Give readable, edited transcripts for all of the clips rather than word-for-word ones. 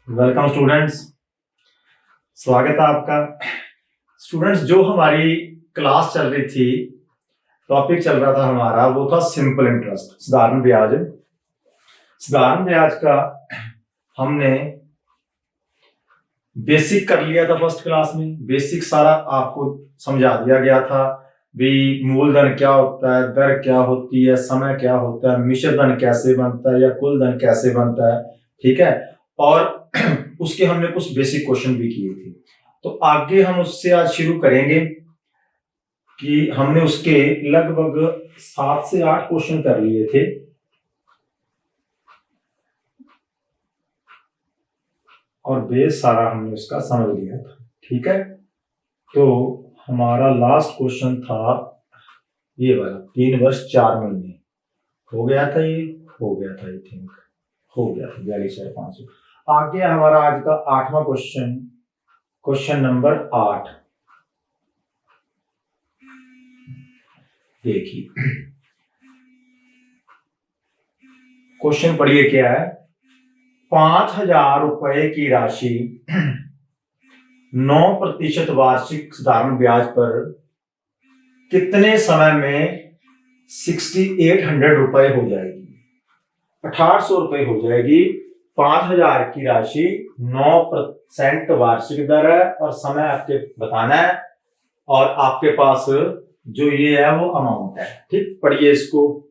Welcome students, स्वागत है आपका। स्टूडेंट्स, जो हमारी क्लास चल रही थी, टॉपिक चल रहा था हमारा, वो था सिंपल इंटरेस्ट, साधारण ब्याज। साधारण ब्याज का हमने बेसिक कर लिया था फर्स्ट क्लास में। बेसिक सारा आपको समझा दिया गया था भी मूलधन क्या होता है, दर क्या होती है, समय क्या होता है, मिश्र धन कैसे बनता है या कुल धन कैसे बनता है। ठीक है, और उसके हमने कुछ बेसिक क्वेश्चन भी किए थे। तो आगे हम उससे आज शुरू करेंगे कि हमने उसके लगभग 7 से 8 क्वेश्चन कर लिए थे। और बेस सारा हमने उसका समझ लिया था। ठीक है, तो हमारा लास्ट क्वेश्चन था ये वाला, 3 वर्ष 4 महीने। हो गया था, ये हो गया था, आई थिंक हो गया था 42,500। आगे हमारा आज का 8वां क्वेश्चन, क्वेश्चन नंबर 8। देखिए क्वेश्चन पढ़िए क्या है। 5,000 रुपए की राशि 9% वार्षिक साधारण ब्याज पर कितने समय में 6,800 रुपए हो जाएगी? 1,800 रुपए हो जाएगी। 5,000 की राशि 9% वार्षिक दर है और समय आपके बताना है, और आपके पास जो ये है वो अमाउंट है। ठीक, पढ़िए इसको।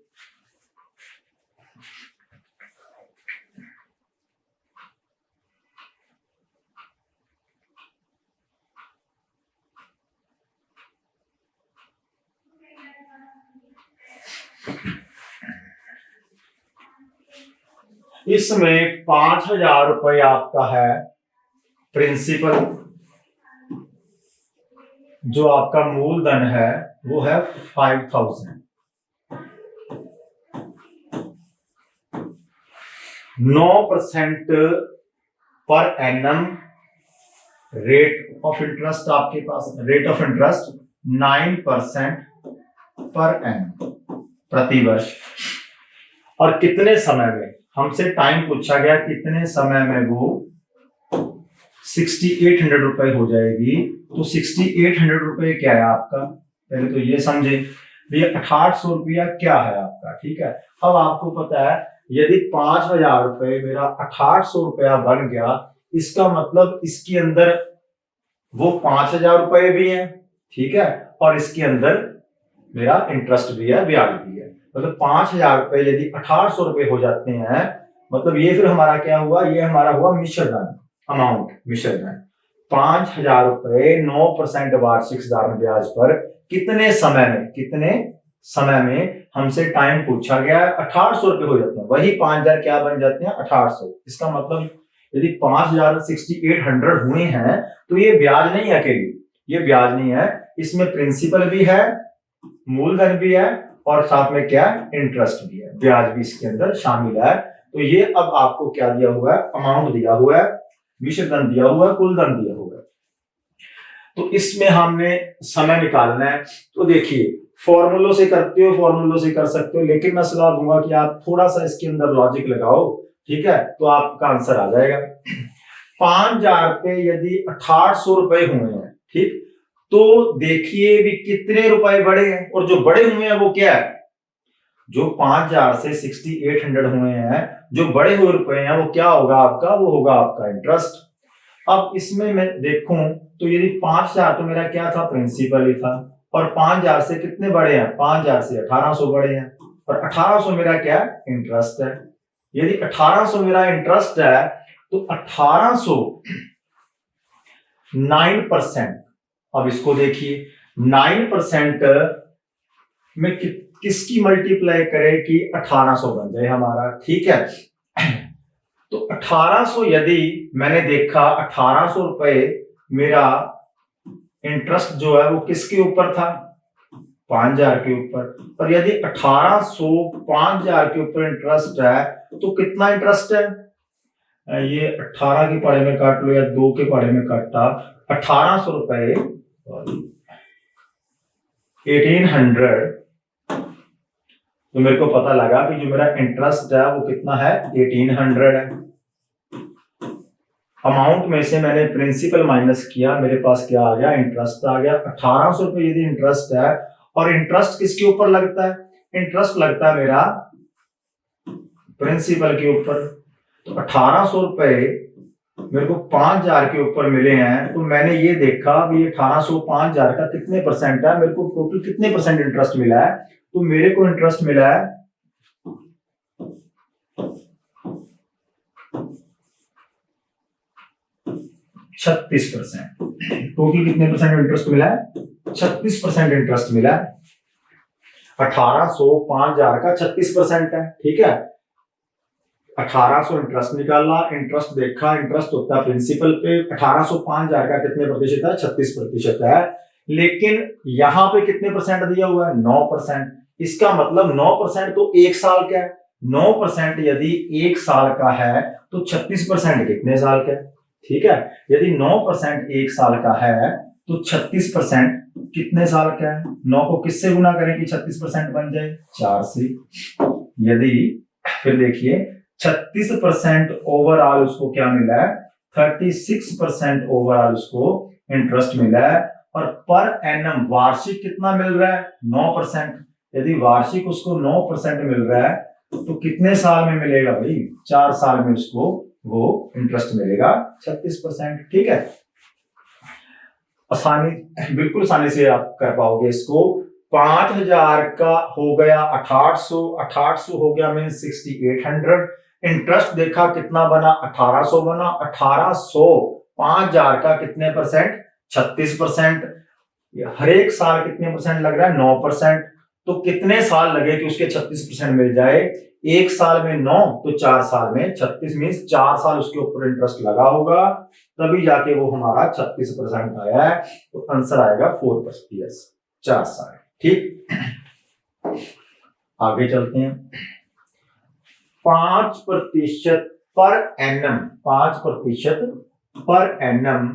इसमें 5,000 रुपए आपका है प्रिंसिपल, जो आपका मूलधन है वो है 5,000। 9% per annum rate of interest, आपके पास rate of interest 9% per annum प्रति वर्ष। और कितने समय में, हमसे टाइम पूछा गया, कितने समय में वो 6,800 रुपए हो जाएगी। तो 6,800 रुपए क्या है आपका, पहले तो ये समझे भैया 1,800 रुपया क्या है आपका। ठीक है, अब आपको पता है यदि 5,000 रुपए मेरा 1,800 रुपया बन गया, इसका मतलब इसके अंदर वो 5,000 रुपए भी हैं। ठीक है, और इसके अंदर मेरा इंटरेस्ट भी है, ब्याज भी है। मतलब 5,000 रुपए यदि 1,800 रुपए हो जाते हैं, मतलब ये फिर हमारा क्या हुआ, ये हमारा हुआ मिश्र धन अमाउंट, मिश्र धन। 5,000 रुपए 9% वार्षिक साधारण ब्याज पर कितने समय में हमसे टाइम पूछा गया है, 1,800 रुपए हो जाते हैं। वही 5,000 क्या बन जाते हैं, 1,800। इसका मतलब यदि 5,000 6,800 हुए हैं तो ये ब्याज नहीं है अकेली, ये ब्याज नहीं है, इसमें प्रिंसिपल भी है, मूलधन भी है, और साथ में क्या, इंटरेस्ट भी है, ब्याज भी इसके अंदर शामिल है। तो ये अब आपको क्या दिया हुआ है, अमाउंट दिया हुआ है, मिश्र धन दिया हुआ है, कुल धन दिया हुआ है। तो इसमें हमने समय निकालना है। तो देखिए, फॉर्मूलों से करते हो, फॉर्मूलों से कर सकते हो, लेकिन मैं सलाह दूंगा कि आप थोड़ा सा इसके अंदर लॉजिक लगाओ। ठीक है, तो आपका आंसर आ जाएगा। 5,000 पे यदि 1,800 रुपए हुए हैं, ठीक, तो देखिए भी कितने रुपए बढ़े हैं, और जो बड़े हुए हैं वो क्या है, जो 5,000 से 6,800 हुए हैं, जो बड़े हुए रुपए हैं वो क्या होगा आपका, वो होगा आपका इंटरेस्ट। अब इसमें मैं देखूं तो यदि 5,000 तो मेरा क्या था, प्रिंसिपल ही था, और 5,000 से कितने बड़े हैं, 5,000 से 1,800 बड़े हैं, और 1,800 मेरा क्या, इंटरेस्ट है। यदि 1,800 मेरा इंटरेस्ट है तो 1,800 9%। अब इसको देखिए, 9% में किसकी मल्टीप्लाई करें कि 1,800 बन जाए हमारा। ठीक है, तो 1,800 यदि मैंने देखा 1,800 रुपए मेरा इंटरेस्ट जो है वो किसके ऊपर था, 5,000 के ऊपर। और यदि 1,800 5,000 के ऊपर इंटरेस्ट है तो कितना इंटरेस्ट है, ये 18 के पढ़े में काट लो या 2 के पढ़े में काटा, 1,800 रुपए 1,800। तो मेरे को पता लगा कि जो मेरा इंटरेस्ट है वो कितना है, 1,800 है। अमाउंट में से मैंने प्रिंसिपल माइनस किया, मेरे पास क्या आ गया, इंटरेस्ट आ गया। 1800 रुपये यदि इंटरेस्ट है, और इंटरेस्ट किसके ऊपर लगता है, इंटरेस्ट लगता है मेरा प्रिंसिपल के ऊपर। तो 1800 रुपये मेरे को 5000 के ऊपर मिले हैं, तो मैंने ये देखा भी 1800 5000 का कितने परसेंट है, मेरे को टोटल कितने परसेंट इंटरेस्ट मिला है। तो मेरे को इंटरेस्ट मिला है 36%। टोटल कितने परसेंट इंटरेस्ट मिला है, 36% इंटरेस्ट मिला है। 1800 5000 का 36% है, ठीक है। 1800 इंटरेस्ट निकाला, इंटरेस्ट देखा, इंटरेस्ट होता है प्रिंसिपल पे। 1800 5000 का कितने प्रतिशत है, 36% है। लेकिन यहां पे कितने परसेंट दिया हुआ है, 9%। इसका मतलब 9% तो एक साल का है। 9% यदि एक साल का है तो 36% कितने साल का है, ठीक है। यदि 9% एक साल का है तो 36% कितने साल का है। 9 को किससे गुना करें कि 36% बन जाए, 4 से। यदि फिर देखिए 36% ओवरऑल उसको क्या मिला है, 36% ओवरऑल उसको इंटरेस्ट मिला है। और पर एनम वार्षिक कितना मिल रहा है, 9%। यदि वार्षिक उसको 9% मिल रहा है तो कितने साल में मिलेगा भाई, 4 साल में उसको वो इंटरेस्ट मिलेगा 36%, ठीक है। आसानी, बिल्कुल आसानी से आप कर पाओगे इसको। 5000 का हो गया 800, 800 हो गया मीन 6800। इंटरेस्ट देखा कितना बना, 1800 बना। 1800 5000 का कितने परसेंट, 36%। हर एक साल कितने परसेंट लग रहा है, 9%। तो कितने साल लगे कि उसके 36% मिल जाए, एक साल में 9 तो 4 साल में 36, मीन्स 4 साल उसके ऊपर इंटरेस्ट लगा होगा, तभी जाके वो हमारा 36% आया है। तो आंसर आएगा 4%, 4 साल, ठीक। आगे चलते हैं। 5% पर एनम, 5% पर एनम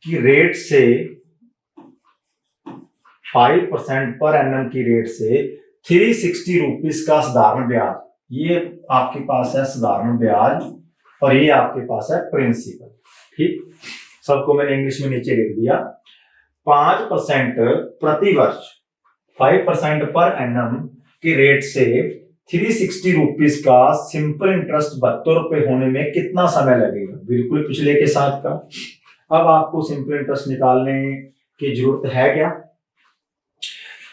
की रेट से, 5% पर एनम की रेट से 360 रुपीज का साधारण ब्याज, ये आपके पास है साधारण ब्याज, और ये आपके पास है प्रिंसिपल, ठीक। सबको मैंने इंग्लिश में नीचे लिख दिया। 5% प्रति वर्ष, 5% पर एनम की रेट से 360 रुपीज का सिंपल इंटरेस्ट 72 रुपए होने में कितना समय लगेगा, बिल्कुल पिछले के साथ का। अब आपको सिंपल इंटरेस्ट निकालने की जरूरत है क्या,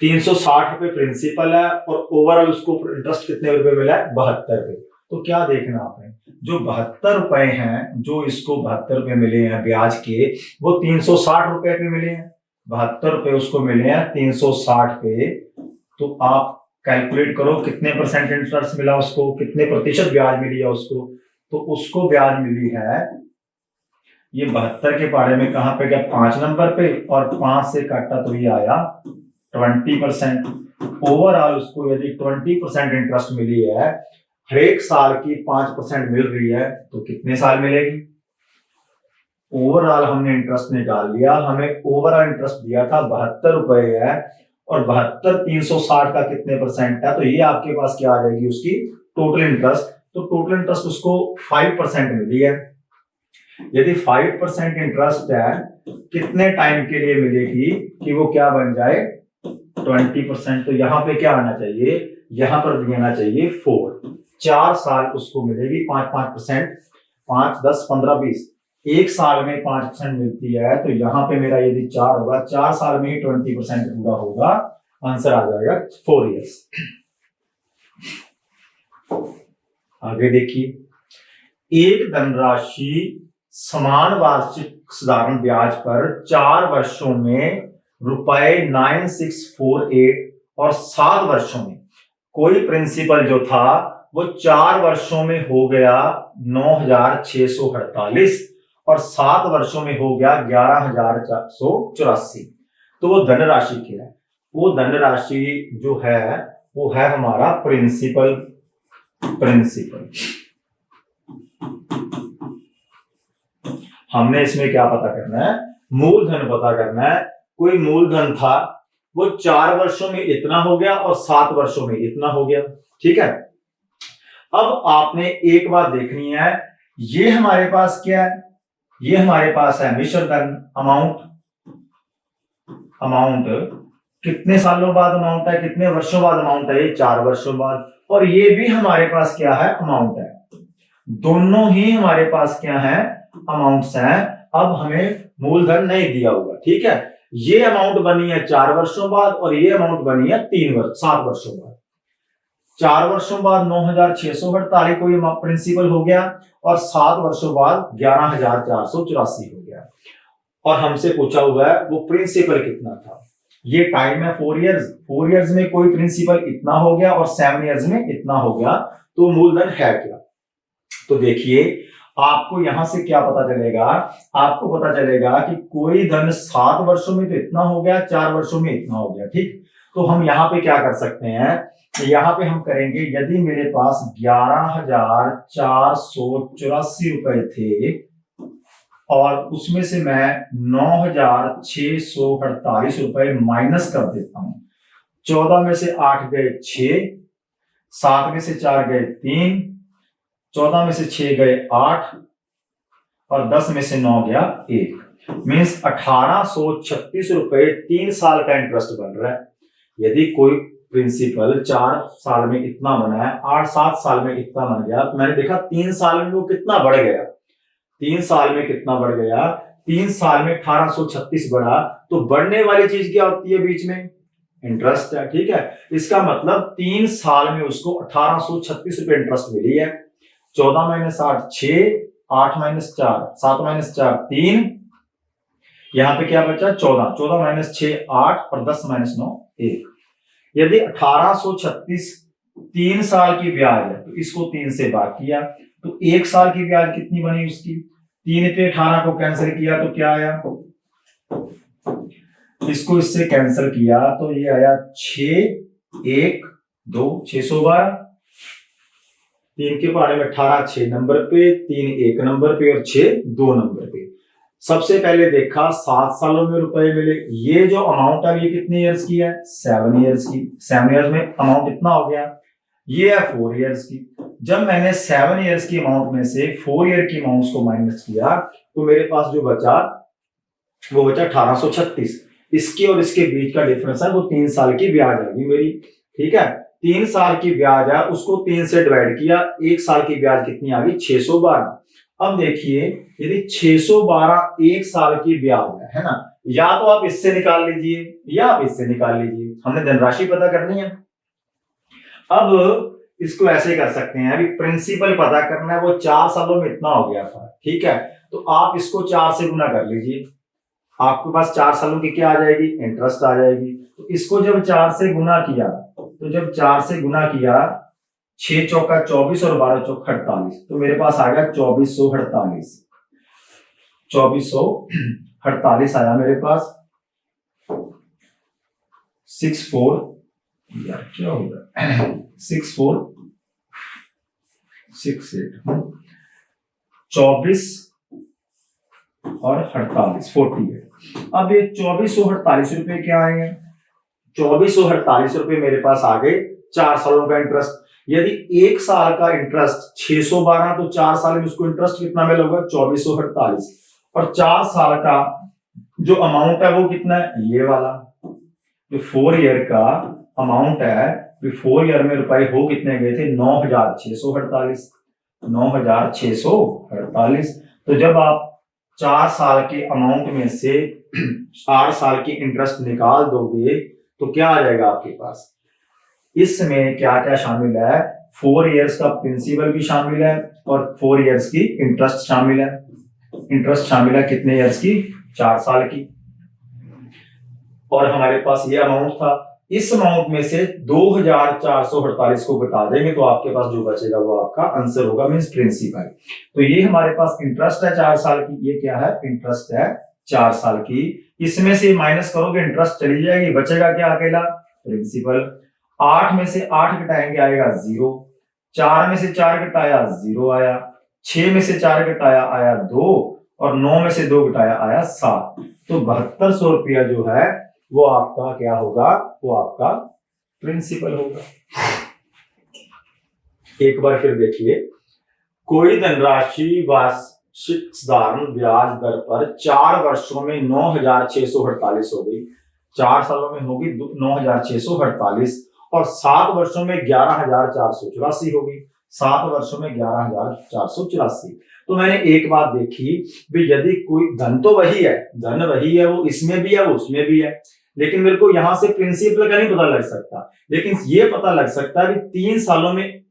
360 रुपए प्रिंसिपल है और ओवरऑल उसको इंटरेस्ट कितने रुपए मिला है, 72 रुपए। तो क्या देखना आपने, जो 72 रुपए हैं, जो इसको 72 रुपए मिले हैं ब्याज के, वो 360 रुपए पे मिले हैं। 72 रुपए उसको मिले हैं 360 पे। तो आप कैलकुलेट करो कितने परसेंट इंटरेस्ट मिला उसको, कितने प्रतिशत ब्याज मिली है उसको। तो उसको ब्याज मिली है, ये 72 के बारे में कहां पे गया, 5 नंबर पे, और 5 से काटा तो ये आया 20%। ओवरऑल उसको यदि 20% इंटरेस्ट मिली है, हर एक साल की 5% मिल रही है, तो कितने साल मिलेगी। ओवरऑल हमने इंटरेस्ट निकाल लिया, हमें ओवरऑल इंटरेस्ट दिया था 72 रुपए है, और 72 360 का कितने परसेंट है, तो ये आपके पास क्या आ जाएगी उसकी टोटल इंटरेस्ट। तो टोटल इंटरेस्ट उसको 5% मिली है। यदि 5% इंटरेस्ट है, कितने टाइम के लिए मिलेगी कि वो क्या बन जाए 20%। तो यहाँ पे क्या आना चाहिए, यहां पर देना चाहिए 4, 4 साल उसको मिलेगी 5-5%, 5 10 15 20, एक साल में 5% मिलती है। तो यहाँ पे मेरा यदि 4 होगा, 4 साल में ही 20% पूरा होगा, आंसर आ जाएगा 4 इयर्स। आगे देखिए, एक धनराशि समान वार्षिक साधारण ब्याज पर 4 वर्षों में ₹9648 और 7 वर्षों में, कोई प्रिंसिपल जो था वो 4 वर्षों में हो गया 9648 और 7 वर्षों में हो गया 11484। तो वो धनराशि क्या है, वो धनराशि जो है वो है हमारा प्रिंसिपल। प्रिंसिपल हमने इसमें क्या पता करना है, मूलधन पता करना है। कोई मूलधन था, वो 4 वर्षों में इतना हो गया और 7 वर्षों में इतना हो गया, ठीक है। अब आपने एक बात देखनी है, ये हमारे पास क्या है, ये हमारे पास है मिश्र धन अमाउंट। अमाउंट कितने सालों बाद अमाउंट है, कितने वर्षों बाद अमाउंट है, ये 4 वर्षों बाद। और ये भी हमारे पास क्या है, अमाउंट है। दोनों ही हमारे पास क्या है, अमाउंट्स हैं। अब हमें मूलधन नहीं दिया हुआ, ठीक है। ये अमाउंट बनी है 4 वर्षों बाद और ये अमाउंट बनी है 7 वर्षों बाद। 4 वर्षों बाद 9,648 को ये प्रिंसिपल हो गया और 7 वर्षों बाद 11,484 हो गया। और हमसे पूछा हुआ है वो प्रिंसिपल कितना था। ये टाइम है 4 इयर्स। 4 इयर्स में कोई प्रिंसिपल इतना हो गया और 7 इयर्स में इतना हो गया, तो मूलधन है क्या। तो देखिए आपको यहां से क्या पता चलेगा, आपको पता चलेगा कि कोई धन 7 वर्षों में तो इतना हो गया, 4 वर्षों में इतना हो गया, ठीक। तो हम यहाँ पे क्या कर सकते हैं, यहाँ पे हम करेंगे, यदि मेरे पास 11,484 रुपए थे और उसमें से मैं 9,648 रुपए माइनस कर देता हूं। 14 में से 8 गए 6, 7 में से 4 गए 3, 14 में से 6 गए 8 और 10 में से 9 गया 1। मीन्स 1,836 रुपए 3 साल का इंटरेस्ट बन रहा है। यदि कोई प्रिंसिपल 4 साल में इतना बना है, 8-7 साल में इतना बन गया, तो मैंने देखा 3 साल में वो कितना बढ़ गया। 3 साल में कितना बढ़ गया, 3 साल में 1,836 बढ़ा। तो बढ़ने वाली चीज क्या होती है बीच में, इंटरेस्ट है, ठीक है। इसका मतलब 3 साल में उसको 1,836 रुपए इंटरेस्ट मिली है। 14 माइनस 8 6, 8 माइनस 4 7 माइनस 4 3, यहां पे क्या बचा 14, 14 माइनस 6 8 और 10 माइनस 9 1। यदि 1,836 3 साल की ब्याज है तो इसको 3 से भाग किया, तो 1 साल की ब्याज कितनी बनी उसकी, 3 पे 18 को कैंसिल किया तो क्या आया, इसको इससे कैंसिल किया तो ये आया 6 1 2 612। 3 के बारे में 18 6 नंबर पे, 3 1 नंबर पे और 6 2 नंबर पे। सबसे पहले देखा 7 सालों में रुपए मिले। ये जो अमाउंट है ये कितने इयर्स की है, 7 इयर्स की। 7 इयर्स में अमाउंट इतना हो गया। ये है 4 इयर्स की। जब मैंने 7 इयर्स की अमाउंट में से 4 ईयर की अमाउंट्स को माइनस किया तो मेरे पास जो बचा वो बचा 1,836। इसके और इसके बीच का डिफरेंस है वो 3 साल की ब्याज आ गई मेरी, ठीक है। 3 साल की ब्याज है उसको 3 से डिवाइड किया, 1 साल की ब्याज कितनी आ गई 612। अब देखिए यदि 612 1 साल की ब्याज है ना, या तो आप इससे निकाल लीजिए या आप इससे निकाल लीजिए, हमने धनराशि पता करनी है। अब इसको ऐसे कर सकते हैं, अभी प्रिंसिपल पता करना है, वो 4 सालों में इतना हो गया था, ठीक है। तो आप इसको 4 से गुना कर लीजिए, आपके पास 4 सालों की क्या आ जाएगी, इंटरेस्ट आ जाएगी। तो इसको जब 4 से गुना किया, तो जब 4 से गुना किया 6 चौका 24 और 12 चौका 48, तो मेरे पास आ गया 2448। 2448 आया मेरे पास। 64 यार क्या होगा 6468 24 और 48 48। अब ये 2448 रुपए क्या आएंगे, 2448 रुपए मेरे पास आ गए 4 सालों का इंटरेस्ट। यदि 1 साल का इंटरेस्ट 612 तो 4 साल में उसको इंटरेस्ट कितना मिला होगा 2448, और 4 साल का जो अमाउंट है वो कितना है, ये वाला जो 4 ईयर का अमाउंट है, 4 ईयर में रुपए हो कितने गए थे 9,648। 9,648। तो जब आप 4 साल के अमाउंट में से 8 साल की इंटरेस्ट निकाल दोगे तो क्या आ जाएगा आपके पास, इसमें क्या क्या शामिल है, 4 इयर्स का प्रिंसिपल भी शामिल है और 4 इयर्स की इंटरेस्ट शामिल है। इंटरेस्ट शामिल है कितने इयर्स की, 4 साल की। और हमारे पास ये अमाउंट था, इस अमाउंट में से 2,448 को घटा देंगे तो आपके पास जो बचेगा वो आपका आंसर होगा, मींस प्रिंसिपल। तो ये हमारे पास इंटरेस्ट है 4 साल की, ये क्या है, इंटरेस्ट है 4 साल की। इसमें से माइनस करोगे इंटरेस्ट चली जाएगी, बचेगा क्या, अकेला प्रिंसिपल। 8 में से 8 घटाएंगे आएगा 0, 4 में से 4 घटाया 0 आया, 6 में से 4 घटाया आया 2 और 9 में से 2 घटाया आया 7। तो 7200 रुपया जो है वो आपका क्या होगा, वो आपका प्रिंसिपल होगा। एक बार फिर देखिए, कोई धनराशि साधारण ब्याज दर पर 4 वर्षों में 9,648 हो गई, 4 सालों में होगी 9,648 और 7 वर्षों में 11,484 होगी, 7 वर्षों में 11,484। तो मैंने एक बात देखी भी, यदि कोई धन तो वही है, धन वही है, वो इसमें भी है वो उसमें भी है, लेकिन मेरे को यहां से प्रिंसिपल का नहीं पता लग सकता, लेकिन ये पता लग सकता है कि 3 सालों में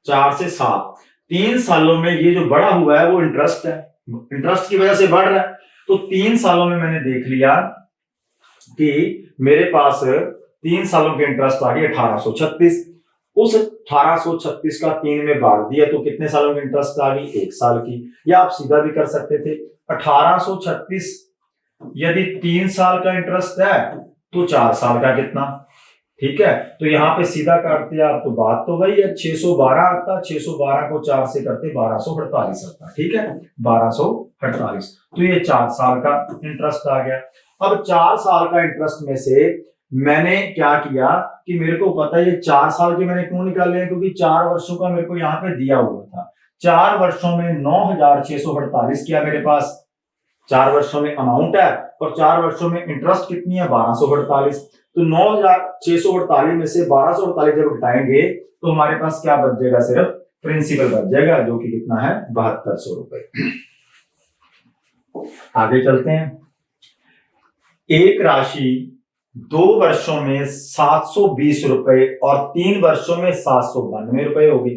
4 से 7, 3 सालों में ये जो बढ़ा हुआ है वो इंटरेस्ट है, इंटरेस्ट की वजह से बढ़ रहा है। तो 3 सालों में मैंने देख लिया कि मेरे पास 3 सालों के इंटरेस्ट आ गई 1836, उस 1836 का 3 में बांट दिया तो कितने सालों की इंटरेस्ट आ गई, 1 साल की। या आप सीधा भी कर सकते थे, 1836 यदि 3 साल का इंटरेस्ट है तो 4 साल का कितना, ठीक है। तो यहाँ पे सीधा काटते आप तो बात तो वही है, 612 आता, 612 को 4 से करते 1248 आता, ठीक है, 1248। तो ये 4 साल का इंटरेस्ट आ गया। अब 4 साल का इंटरेस्ट में से मैंने क्या किया कि मेरे को पता है ये 4 साल के मैंने क्यों निकाले हैं, क्योंकि 4 वर्षों का मेरे को यहाँ पे दिया हुआ था। 4 वर्षों में 9,648 किया मेरे पास, 4 वर्षों में अमाउंट है और 4 वर्षों में इंटरेस्ट कितनी है, 1248। तो 9,648 में से 1248 जब घटाएंगे तो हमारे पास क्या बच जाएगा, सिर्फ प्रिंसिपल बच जाएगा, जो कि कितना है, 7200 रुपए। आगे चलते हैं। एक राशि 2 वर्षों में 720 रुपए और 3 वर्षों में 792 रुपए होगी।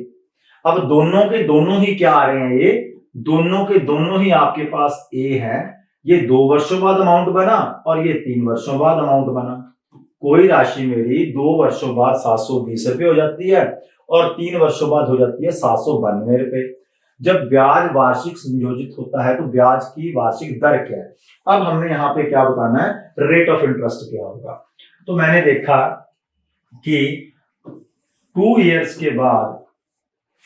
अब दोनों के दोनों ही क्या आ रहे हैं, ये दोनों के दोनों ही आपके पास ए है, ये 2 वर्षों बाद अमाउंट बना और ये 3 वर्षों बाद अमाउंट बना। कोई राशि मेरी 2 वर्षों बाद 720 रुपए हो जाती है और 3 वर्षों बाद हो जाती है 792 रुपए। जब ब्याज वार्षिक संयोजित होता है तो ब्याज की वार्षिक दर क्या है। अब हमने यहाँ पे क्या बताना है, रेट ऑफ इंटरेस्ट क्या होगा। तो मैंने देखा कि 2 इयर्स के बाद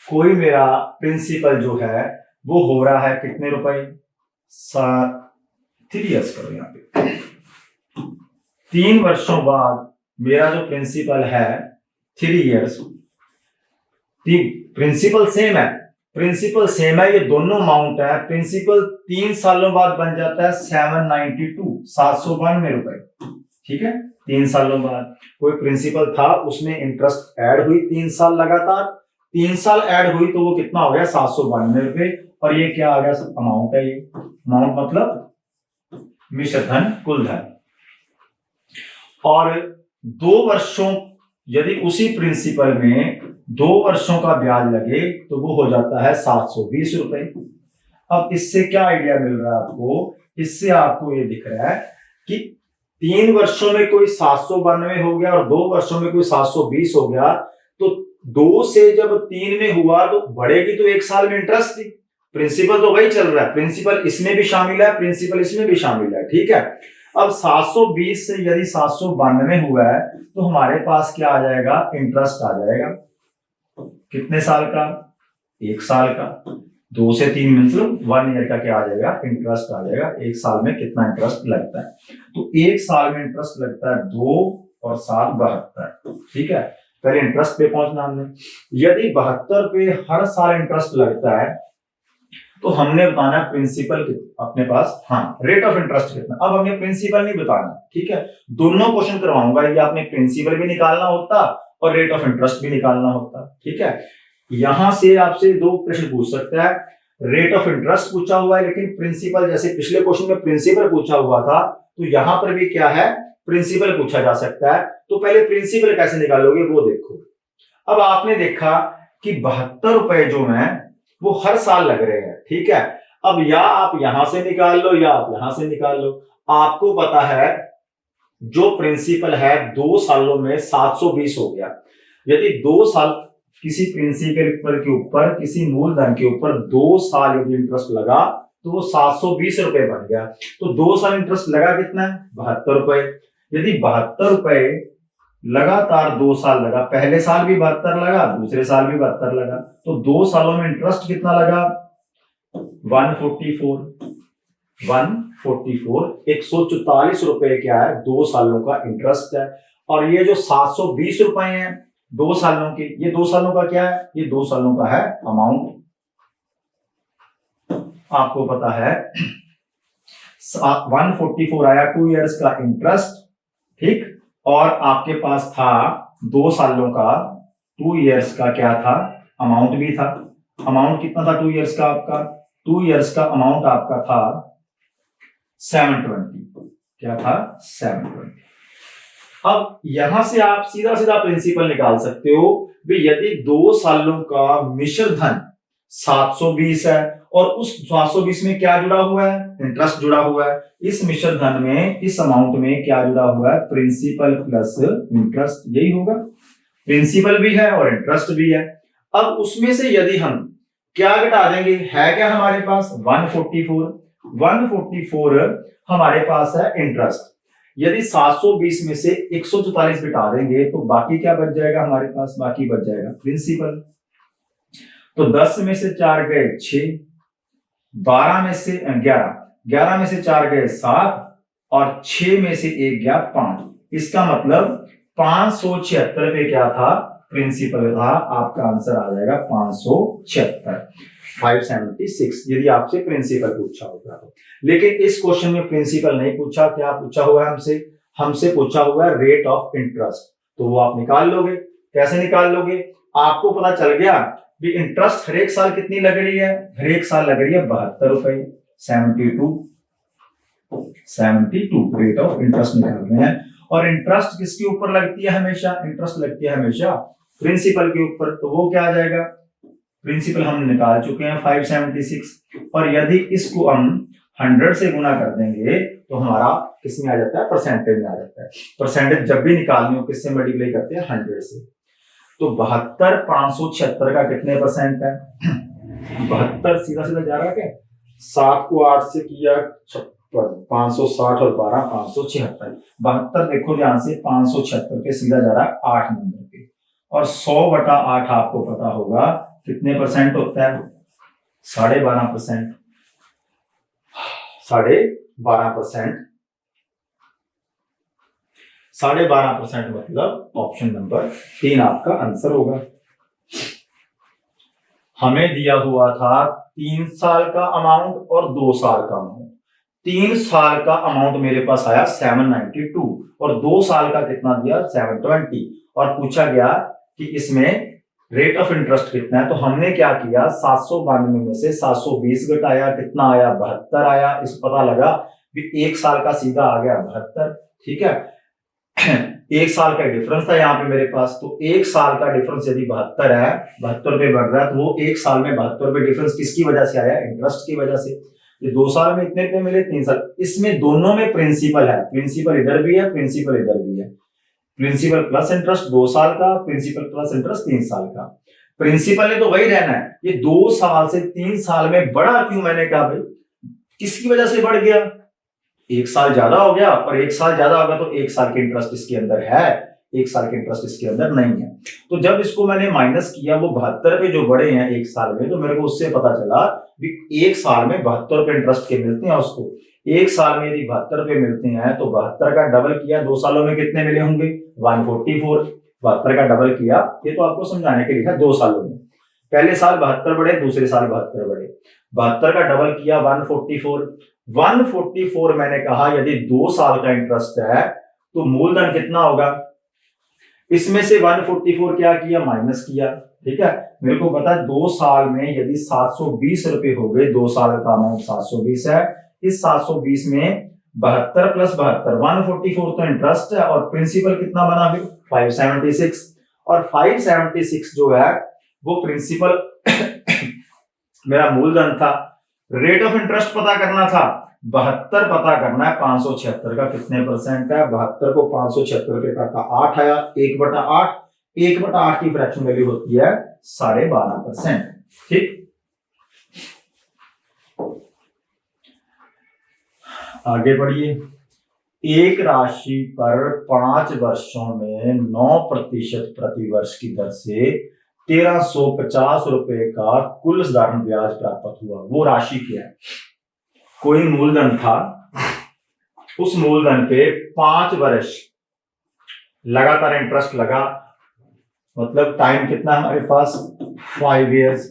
कोई मेरा प्रिंसिपल जो है वो हो रहा है कितने रुपए, 3 इयर्स करो यहाँ पे, 3 वर्षों बाद मेरा जो प्रिंसिपल है 3 इयर्स, प्रिंसिपल सेम है, प्रिंसिपल सेम है, ये दोनों अमाउंट है। प्रिंसिपल 3 सालों बाद बन जाता है 792 रुपए, ठीक है। 3 सालों बाद कोई प्रिंसिपल था, उसमें इंटरेस्ट ऐड हुई 3 साल लगातार, 3 साल ऐड हुई तो वो कितना हो गया, 792 रुपए। और ये क्या आ गया, अमाउंट है, ये अमाउंट मतलब मिश्र धन, कुल धन। और 2 वर्षों यदि उसी प्रिंसिपल में 2 वर्षों का ब्याज लगे तो वो हो जाता है 720 रुपए। अब इससे क्या आइडिया मिल रहा है आपको, इससे आपको ये दिख रहा है कि 3 वर्षों में कोई 792 हो गया और 2 वर्षों में कोई 720 हो गया, तो 2 से जब 3 में हुआ तो बढ़ेगी तो 1 साल में इंटरेस्ट थी, प्रिंसिपल तो वही चल रहा है, प्रिंसिपल इसमें भी शामिल है, प्रिंसिपल इसमें भी शामिल है, ठीक है। अब 720 से यदि 792 हुआ है तो हमारे पास क्या आ जाएगा, इंटरेस्ट आ जाएगा कितने साल का, 1 साल का। 2 से 3 मतलब 1 ईयर का क्या आ जाएगा, इंटरेस्ट आ जाएगा। 1 साल में कितना इंटरेस्ट लगता है, तो 1 साल में इंटरेस्ट लगता है 2 और 7 72, ठीक है। पहले इंटरेस्ट पे पहुंचना हमने, यदि 72 पे हर साल इंटरेस्ट लगता है तो हमने बताना प्रिंसिपल अपने पास, हाँ, रेट ऑफ इंटरेस्ट कितना। अब हमने प्रिंसिपल नहीं बताना, ठीक है, दोनों क्वेश्चन करवाऊंगा, ये आपने प्रिंसिपल भी निकालना होता और रेट ऑफ इंटरेस्ट भी निकालना होता, ठीक है। यहां से आपसे 2 प्रश्न पूछ सकता है, रेट ऑफ इंटरेस्ट पूछा हुआ है लेकिन प्रिंसिपल, जैसे पिछले क्वेश्चन में प्रिंसिपल पूछा हुआ था तो यहां पर भी क्या है, प्रिंसिपल पूछा जा सकता है। तो पहले प्रिंसिपल कैसे निकालोगे वो देखो। अब आपने देखा कि 72 रुपए जो है वो हर साल लग रहे हैं, ठीक है। अब या आप यहां से निकाल लो या आप यहां से निकाल लो। आपको पता है जो प्रिंसिपल है 2 सालों में 720 हो गया, यदि 2 साल किसी प्रिंसिपल के ऊपर, किसी मूलधन के ऊपर 2 साल यदि इंटरेस्ट लगा तो वो 720 रुपए बन गया। तो 2 साल इंटरेस्ट लगा कितना है, 72 रुपए। यदि 72 रुपए लगातार 2 साल लगा, पहले साल भी 72 लगा, दूसरे साल भी 72 लगा, तो 2 सालों में इंटरेस्ट कितना लगा, 144, 144 रुपए क्या है, 2 सालों का इंटरेस्ट है। और ये जो 720 रुपए हैं 2 सालों के, ये 2 सालों का क्या है, ये 2 सालों का है अमाउंट। आपको पता है 144 आया 2 इयर्स का इंटरेस्ट, ठीक, और आपके पास था 2 सालों का 2 इयर्स का क्या था, अमाउंट भी था। अमाउंट कितना था 2 इयर्स का आपका, 2 इयर्स का अमाउंट आपका था 720, क्या था 720। अब यहां से आप सीधा सीधा प्रिंसिपल निकाल सकते हो भी, यदि 2 सालों का मिश्र धन 720 है और उस 720 में क्या जुड़ा हुआ है, इंटरेस्ट जुड़ा हुआ है, इस मिश्र धन में इस अमाउंट में क्या जुड़ा हुआ है, प्रिंसिपल प्लस इंटरेस्ट, यही होगा। प्रिंसिपल भी है और इंटरेस्ट भी है। अब उसमें से यदि हम क्या घटा देंगे, है क्या हमारे पास 144 हमारे पास है इंटरेस्ट। यदि 720 में से 144 घटा देंगे तो बाकी क्या बच जाएगा हमारे पास, बाकी बच जाएगा प्रिंसिपल। तो 10 में से 4 गए 6, 12 में से 11, 11 में से 4 गए 7 और 6 में से 1 गया 5। इसका मतलब 576 पे क्या था, प्रिंसिपल था। आपका आंसर आ जाएगा 576, 576, यदि आपसे प्रिंसिपल पूछा होगा तो। लेकिन इस क्वेश्चन में प्रिंसिपल नहीं पूछा, क्या पूछा हुआ है हमसे, हमसे पूछा हुआ है रेट ऑफ इंटरेस्ट। तो वो आप निकाल लोगे, कैसे निकाल लोगे, आपको पता चल गया भी इंटरेस्ट हर एक साल कितनी लग रही है, हर एक साल लग रही है 72 रुपए, 72 रेट ऑफ इंटरेस्ट निकालते हैं। और इंटरेस्ट किसके ऊपर लगती है हमेशा, इंटरेस्ट लगती है हमेशा प्रिंसिपल के ऊपर। तो वो क्या आ जाएगा, प्रिंसिपल हम निकाल चुके हैं 576, और यदि इसको हम 100 से गुना कर देंगे तो हमारा किसमें आ जाता है, परसेंटेज में आ जाता है। परसेंटेज जब भी निकालनी हो किससे मल्टीप्लाई करते हैं, 100 से। तो 72 576 का कितने परसेंट है, 72 सीधा सीधा जा रहा है क्या, 7 को 8 से किया 56, 560 और 12 576। 72 देखो ध्यान से, 576 पे सीधा जा रहा है 8 नंबर पे, और 100/8 आपको पता होगा कितने परसेंट होता है, 12.5%, 12.5%, 12.5% मतलब ऑप्शन नंबर 3 आपका आंसर होगा। हमें दिया हुआ था 3 साल का अमाउंट और 2 साल का अमाउंट। 3 साल का अमाउंट मेरे पास आया 792 और 2 साल का कितना दिया 720, और पूछा गया कि इसमें रेट ऑफ इंटरेस्ट कितना है। तो हमने क्या किया, 792 में से 720 घटाया, कितना आया 72 आया। इस पता लगा कि 1 साल का सीधा आ गया 72, ठीक है। 1 साल का डिफरेंस था यहाँ पे मेरे पास, तो 1 साल का डिफरेंस यदि 72 है, 72 पे बढ़ रहा है, तो वो 1 साल में 72 पे डिफरेंस किसकी वजह से आया, इंटरेस्ट की वजह से। ये 2 साल में इतने रुपए मिले, 3 साल, इसमें दोनों में प्रिंसिपल है, प्रिंसिपल इधर भी है, प्रिंसिपल इधर भी है। प्रिंसिपल प्लस इंटरेस्ट 2 साल का, प्रिंसिपल प्लस इंटरेस्ट 3 साल का। प्रिंसिपल ने तो वही रहना है। ये 2 साल से 3 साल में बढ़ा क्यों, मैंने कहा भाई किसकी वजह से बढ़ गया, 1 साल ज्यादा हो गया, और 1 साल ज्यादा होगा तो 1 साल के इंटरेस्ट इसके अंदर है, 1 साल के इंटरेस्ट इसके अंदर नहीं है। तो जब इसको मैंने माइनस किया, वो 72 पे जो बढ़े हैं 1 साल में, तो मेरे को उससे पता चला कि 1 साल में 72 पे इंटरेस्ट के मिलते हैं उसको। 1 साल में यदि 72 पे मिलते हैं तो 72 का डबल किया, 2 सालों में कितने मिले होंगे 144, 72 का डबल किया। ये तो आपको समझाने के लिए था, 2 सालों में पहले साल 72 बढ़े, दूसरे साल 72 बढ़े, 72 का डबल किया 144, 144 मैंने कहा यदि 2 साल का इंटरेस्ट है तो मूलधन कितना होगा, इसमें से 144 क्या किया, माइनस किया, ठीक है। मेरे को पता है 2 साल में यदि 720 रुपए हो गए, 2 साल का अमाउंट 720 है, इस 720 में 72 प्लस 72, 144 तो इंटरेस्ट है, और प्रिंसिपल कितना बना फिर 576, और 576 जो है वो प्रिंसिपल मेरा मूलधन था। रेट ऑफ इंटरेस्ट पता करना था, 72 पता करना है, 576 का कितने परसेंट है, 72 को 576 पे काटा 8 आया, 1/8, 1/8 की फ्रैक्शन वैल्यू होती है 12.5%, ठीक। आगे बढ़िए। एक राशि पर 5 वर्षों में 9% प्रतिवर्ष की दर से 1350 रुपए का कुल साधारण ब्याज प्राप्त हुआ। वो राशि क्या है, कोई मूलधन था, उस मूलधन पे 5 वर्ष लगातार इंटरेस्ट लगा, मतलब टाइम कितना हमारे पास 5 इयर्स,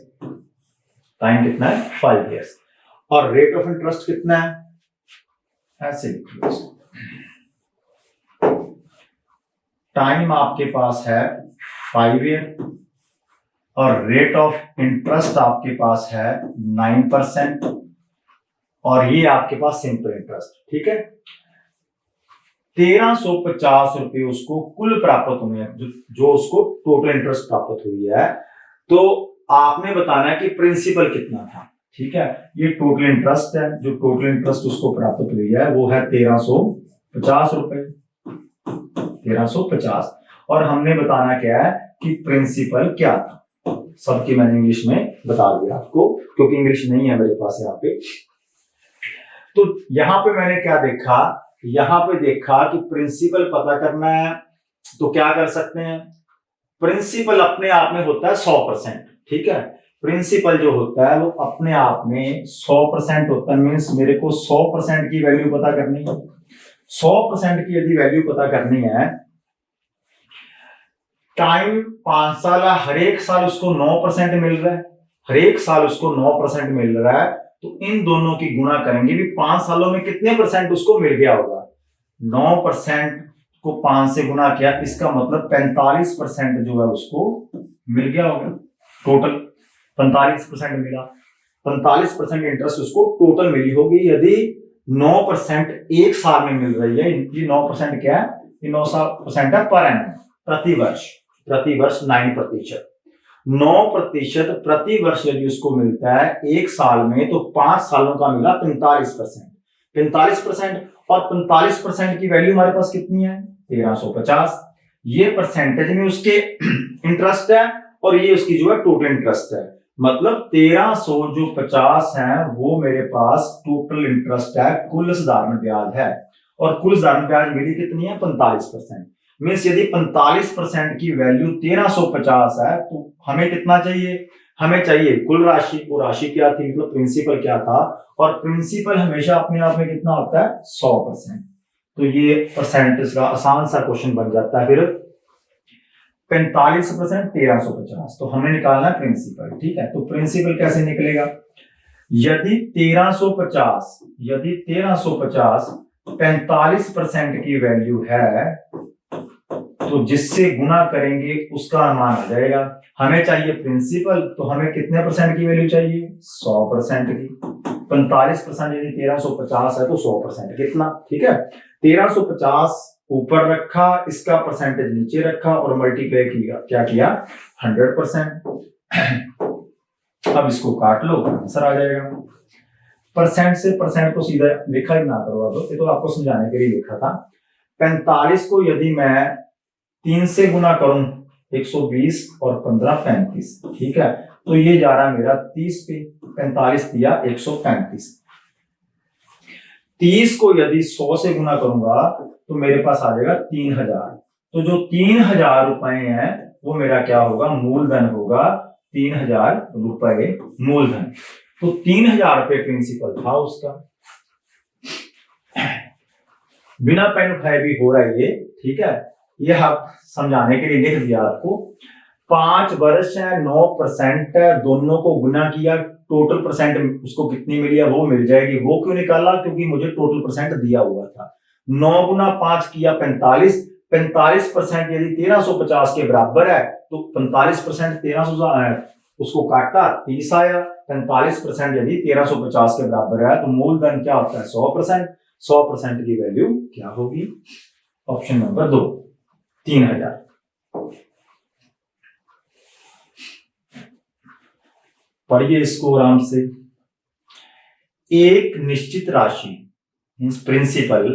टाइम कितना है 5 इयर्स। और रेट ऑफ इंटरेस्ट कितना है, ऐसे लिख लो। टाइम आपके पास है 5 ईयर और रेट ऑफ इंटरेस्ट आपके पास है 9%, और ये आपके पास सिंपल इंटरेस्ट, ठीक है। 1350 रुपये उसको कुल प्राप्त हुए हैं, जो उसको टोटल इंटरेस्ट प्राप्त हुई है। तो आपने बताना है कि प्रिंसिपल कितना था, ठीक है। ये टोटल इंटरेस्ट है, जो टोटल इंटरेस्ट उसको प्राप्त हुई है वो है 1350 रुपए, 1350। और हमने बताना क्या है कि प्रिंसिपल क्या था। सबकी मैंने इंग्लिश में बता दिया आपको, क्योंकि इंग्लिश नहीं है मेरे पास यहाँ पे। तो यहां पे मैंने क्या देखा, यहां पे देखा कि प्रिंसिपल पता करना है, तो क्या कर सकते हैं, प्रिंसिपल अपने आप में होता है 100%, ठीक है। प्रिंसिपल जो होता है वो अपने आप में 100% होता है, मीन्स मेरे को 100% की वैल्यू पता करनी है। 100% की यदि वैल्यू पता करनी है, टाइम 5 साल, हर एक साल उसको 9% मिल रहा है, हर एक साल उसको 9% मिल रहा है, तो इन दोनों की गुणा करेंगे भी 5 सालों में कितने परसेंट उसको मिल गया होगा। 9% को 5 से गुणा किया, इसका मतलब 45% जो है उसको मिल गया होगा, टोटल 45% मिला। 45% इंटरेस्ट उसको टोटल मिली होगी यदि 9% एक साल में मिल रही है। ये 9% क्या है, ये 9% है पर एनम, प्रतिवर्ष, प्रतिवर्ष 9%। 9% प्रति वर्ष यदि उसको मिलता है एक साल में, तो 5 सालों का मिला 45%। 45% और 45% की वैल्यू हमारे पास कितनी है, 1350। ये परसेंटेज में उसके इंटरेस्ट है और ये उसकी जो है टोटल इंटरेस्ट है। मतलब 1350 है वो मेरे पास टोटल इंटरेस्ट है, कुल साधारण ब्याज है। और कुल साधारण ब्याज मेरी कितनी है, 45%। मीन्स यदि 45% की वैल्यू 1350 है, तो हमें कितना चाहिए, हमें चाहिए कुल राशि। वो राशि क्या थी, मतलब प्रिंसिपल क्या था, और प्रिंसिपल हमेशा अपने आप में कितना होता है, 100%। तो ये परसेंटेज का आसान सा क्वेश्चन बन जाता है। फिर 45% 1350, तो हमें निकालना है प्रिंसिपल, ठीक है। तो प्रिंसिपल कैसे निकलेगा, यदि 1350 45% की वैल्यू है, तो जिससे गुणा करेंगे उसका अनुमान आ जाएगा। हमें चाहिए प्रिंसिपल, तो हमें कितने परसेंट की वैल्यू चाहिए, 100% की। 45% यदि 1350 है तो 100% कितना, ठीक है। 1350 ऊपर रखा, इसका परसेंटेज नीचे रखा और मल्टीप्लाई किया, क्या किया, 100%। अब इसको काट लो, आंसर आ जाएगा। परसेंट से परसेंट को सीधा लिखा ही ना करवा दो, ये तो आपको समझाने के लिए लिखा था। 45 को यदि मैं 3 से गुना करूं, 120 और 15 35, ठीक है। तो ये जा रहा मेरा 30 पे, 45 दिया 135। 30 को यदि 100 से गुना करूंगा तो मेरे पास आ जाएगा 3000। तो जो 3000 रुपए है वो मेरा क्या होगा, मूलधन होगा, 3000 रुपए मूलधन। तो 3000 रुपए प्रिंसिपल था उसका। बिना पेन उठाए भी हो रहा है ये, ठीक है। ये आप समझाने के लिए लिख दिया आपको। 5 वर्ष है, 9% है, दोनों को गुना किया, टोटल परसेंट उसको कितनी मिली है वो मिल जाएगी। वो क्यों निकाला, क्योंकि मुझे टोटल परसेंट दिया हुआ था। 9 गुना 5 किया 45, 45% यदि 1350 के बराबर है तो 45% 1300 उसको काटा 30 आया। 45% यदि 1350 के बराबर है तो मूलधन क्या होता है, 100%। 100% की वैल्यू क्या होगी, ऑप्शन नंबर 2, 3000। पढ़िए इसको आराम से। एक निश्चित राशि प्रिंसिपल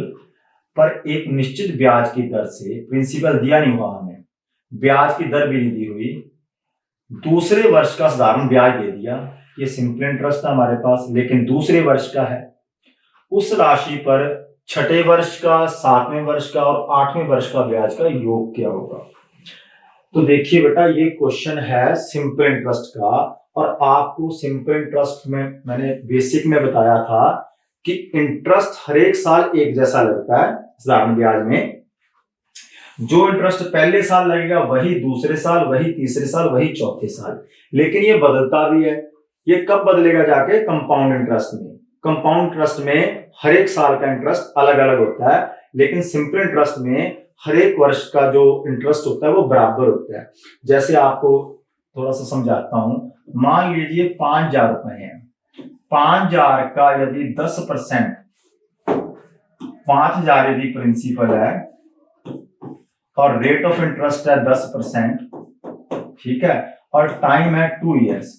पर एक निश्चित ब्याज की दर से, प्रिंसिपल दिया नहीं हुआ हमें, ब्याज की दर भी नहीं दी हुई, दूसरे वर्ष का साधारण ब्याज दे दिया। ये सिंपल इंटरेस्ट था हमारे पास, लेकिन दूसरे वर्ष का है। उस राशि पर छठे वर्ष का, 7वें वर्ष का और 8वें वर्ष का ब्याज का योग क्या होगा। तो देखिए बेटा, ये क्वेश्चन है सिंपल इंटरेस्ट का, और आपको सिंपल इंटरेस्ट में मैंने बेसिक में बताया था कि इंटरेस्ट हर एक साल एक जैसा लगता है साधारण ब्याज में। जो इंटरेस्ट पहले साल लगेगा वही दूसरे साल, वही तीसरे साल, वही चौथे साल, लेकिन ये बदलता भी है। ये कब बदलेगा, जाके कंपाउंड इंटरेस्ट में। कंपाउंड इंटरेस्ट में हर एक साल का इंटरेस्ट अलग अलग होता है, लेकिन सिंपल इंटरेस्ट में हर एक वर्ष का जो इंटरेस्ट होता है वो बराबर होता है। जैसे आपको थोड़ा सा समझाता हूं, मान लीजिए 5,000 रुपए हैं, 5,000 का यदि 10%, 5,000 यदि प्रिंसिपल है और रेट ऑफ इंटरेस्ट है 10%, ठीक है, और टाइम है 2 इयर्स,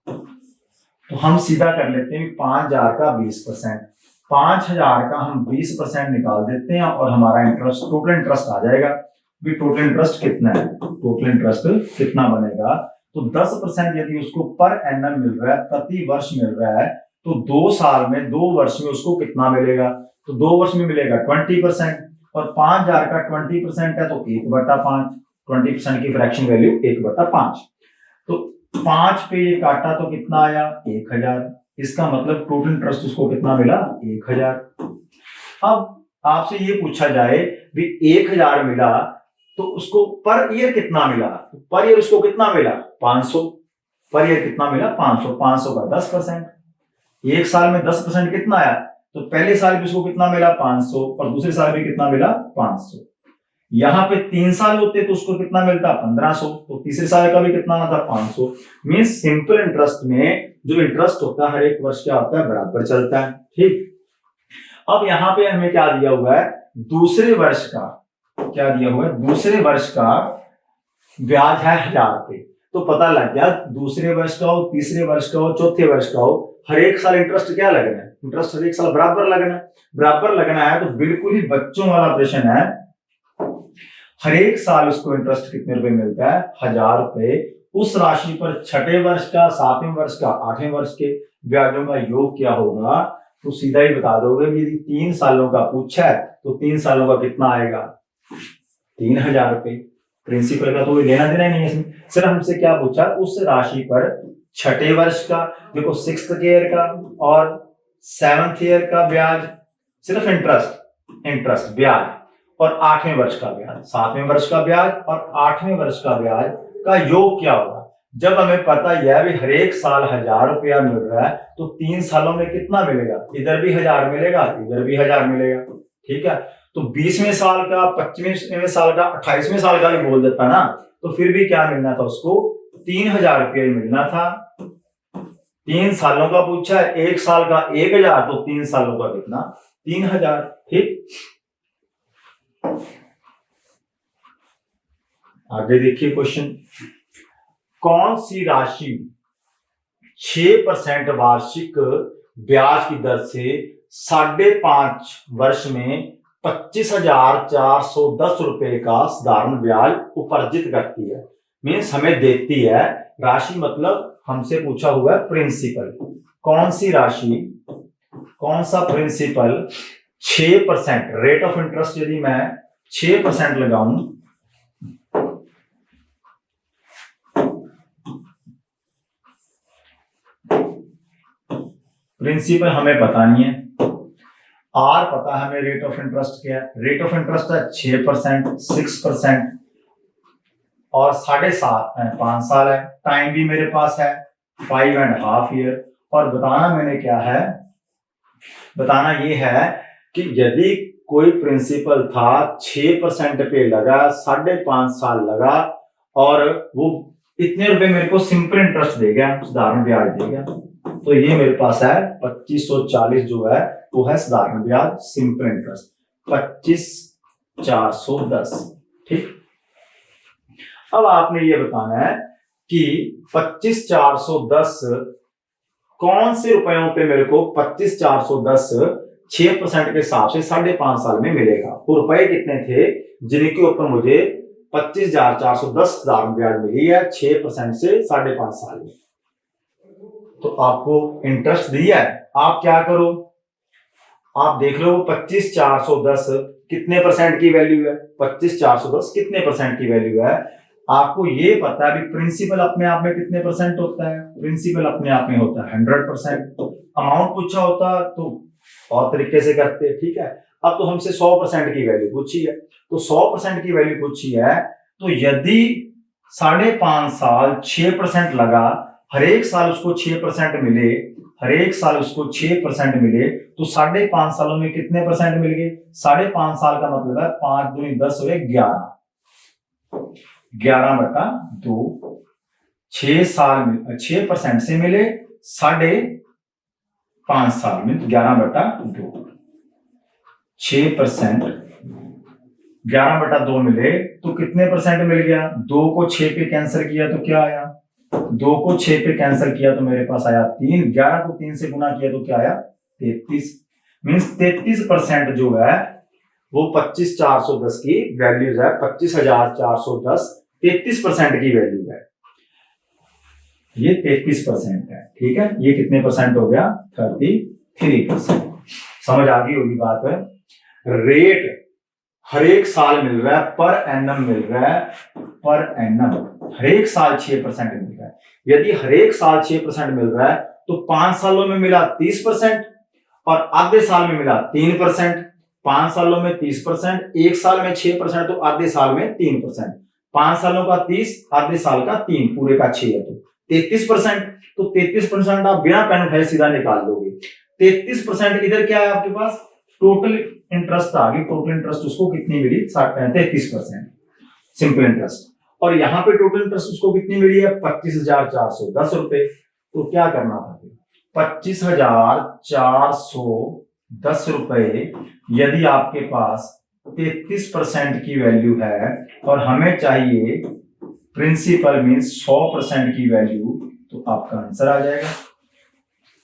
तो हम सीधा कर लेते हैं 5,000 का 20%, 5,000 का हम 20% निकाल देते हैं और हमारा इंटरेस्ट, टोटल इंटरेस्ट आ जाएगा। भी टोटल इंटरेस्ट कितना है, टोटल इंटरेस्ट कितना बनेगा, तो 10% यदि उसको पर एनम मिल रहा है, प्रति वर्ष मिल रहा है, तो 2 साल में, 2 वर्ष में उसको कितना मिलेगा, तो 2 वर्ष में मिलेगा 20%, और 5,000 का 20% है तो 1/5, 20% की फ्रैक्शन वैल्यू 1/5, तो 5 पे ये काटा तो कितना आया 1,000, इसका मतलब टोटल इंटरेस्ट उसको कितना मिला 1,000। अब आपसे ये पूछा जाए भी 1,000 मिला तो उसको पर ईयर कितना मिला, तो पर ईयर उसको कितना मिला 500, पर ईयर कितना मिला 500, 500 का 10%, एक साल में 10% कितना आया, तो पहले साल भी उसको कितना मिला 500 और दूसरे साल भी कितना मिला 500। यहाँ पे 3 साल होते तो उसको कितना मिलता 1,500, तो तीसरे साल का भी कितना आना था 500। मींस सिंपल इंटरेस्ट में जो इंटरेस्ट होता है हर एक वर्ष क्या होता है बराबर चलता है, ठीक। अब यहाँ पे हमें क्या दिया हुआ है, दूसरे वर्ष का क्या दिया हुआ है, दूसरे वर्ष का ब्याज है 1,000 रुपए, तो पता लग गया दूसरे वर्ष का हो, तीसरे वर्ष का हो, चौथे वर्ष का हो, हर एक साल इंटरेस्ट क्या लगना है, इंटरेस्ट हर एक साल बराबर लगना है, बराबर लगना है, तो बिल्कुल ही बच्चों वाला प्रश्न है। हर एक साल उसको इंटरेस्ट कितने रुपए मिलता है 1,000 रुपए, उस राशि पर छठे वर्ष का, 7वें वर्ष का, 8वें वर्ष के ब्याजों का योग क्या होगा, तो सीधा ही बता दोगे। यदि 3 सालों का पूछा है तो 3 सालों का कितना आएगा 3,000 रुपए। प्रिंसिपल का तो लेना देना ही नहीं है इसमें, सिर्फ हमसे क्या पूछा, उस राशि पर छठे वर्ष का, देखो 6th ईयर का और 7th ईयर का ब्याज, सिर्फ इंटरेस्ट ब्याज, और 8वें वर्ष का ब्याज, 7वें वर्ष का ब्याज और 8वें वर्ष का ब्याज का योग क्या होगा। जब हमें पता यह भी हर एक साल 1,000 रुपया मिल रहा है तो 3 सालों में कितना मिलेगा, इधर भी 1,000 मिलेगा, इधर भी 1,000 मिलेगा, ठीक है। तो 20वें साल का, 25वें साल का, 28वें साल का भी बोल देता ना, तो फिर भी क्या मिलना था उसको 3,000 रुपया ही मिलना था। 3 सालों का पूछा है, 1 साल का 1,000, तो 3 सालों का कितना 3,000, ठीक। आगे देखिए क्वेश्चन, कौन सी राशि 6% वार्षिक ब्याज की दर से 5.5 वर्ष में 25,410 रुपए का साधारण ब्याज उपार्जित करती है। मीन्स हमें देती है राशि, मतलब हमसे पूछा हुआ है प्रिंसिपल, कौन सी राशि, कौन सा प्रिंसिपल 6% रेट ऑफ इंटरेस्ट यदि मैं 6% लगाऊं, प्रिंसिपल हमें बतानी है, आर पता है हमें रेट ऑफ इंटरेस्ट क्या है, रेट ऑफ इंटरेस्ट है 6%, 6% और 7.5 5 साल है, टाइम भी मेरे पास है 5.5 ईयर, और बताना मैंने क्या है, बताना ये है कि यदि कोई प्रिंसिपल था 6% पे लगा, 5.5 साल लगा और वो इतने रुपए मेरे को सिंपल इंटरेस्ट देगा, साधारण ब्याज देगा, तो ये मेरे पास है 2540 जो है वो है साधारण ब्याज सिंपल इंटरेस्ट 25,410, ठीक। अब आपने ये बताना है कि 25,410 कौन से रुपयों पे मेरे को 25,410 6% के हिसाब से 5.5 साल में मिलेगा। वो रुपए कितने थे जिनके ऊपर मुझे 25,410 साधारण ब्याज मिली है 6% से 5.5 साल में। तो आपको इंटरेस्ट दिया है, आप क्या करो, आप देख लो 25,410 कितने परसेंट की वैल्यू है, 25,410 कितने परसेंट की वैल्यू है। आपको ये पता है भी प्रिंसिपल अपने आप में कितने परसेंट होता है, प्रिंसिपल अपने आप में होता है 100%। अमाउंट पूछा होता तो और तरीके से करते, ठीक है। अब तो हमसे 100% की वैल्यू पूछी है, तो 100% की वैल्यू पूछी है, तो यदि 5.5 साल 6% लगा, हर एक साल उसको 6% मिले, हर एक साल उसको 6% मिले तो 5.5 सालों में कितने परसेंट मिल गए? 5.5 साल का मतलब है 5 दूनी 10 हो गए 11, 11/2, 6% से मिले 5.5 साल में 11/2, 6%, 11/2 मिले तो कितने परसेंट मिल गया? 2 को 6 पे कैंसिल किया तो क्या आया? 2 को 6 पे कैंसिल किया तो मेरे पास आया 3, 11 को 3 से गुना किया तो क्या आया? 33। मीन्स 33% जो है वो 25,410 की वैल्यूज है, 25,410 33% की वैल्यू है, ये 33% है। ठीक है, ये कितने परसेंट हो गया? 33%। समझ आ गई होगी बात है। रेट हर एक साल मिल रहा है, पर एनम मिल रहा है, पर एनम हर एक साल 6% मिल रहा है। यदि हर एक साल 6% मिल रहा है तो 5 सालों में मिला 30% और आधे साल में मिला 3%। 5 सालों में 30%, एक साल में 6% तो आधे साल में 3%। 5 सालों का 30, आधे साल का 3, पूरे का 6 है तो 33%। तो 33% आप बिना पेन उठाए सीधा निकाल लोगे। 33% इधर क्या है आपके पास? टोटल इंटरेस्ट आ गई। टोटल इंटरेस्ट उसको कितनी मिली? 33%, सिंपल इंटरेस्ट। और यहाँ पे टोटल इंटरेस्ट उसको कितनी मिली है? 25,410 रुपए। तो क्या करना था? 25,410 रुपए यदि आपके पास 33% की वैल्यू है और हमें चाहिए प्रिंसिपल मीन्स 100% की वैल्यू, तो आपका आंसर आ जाएगा।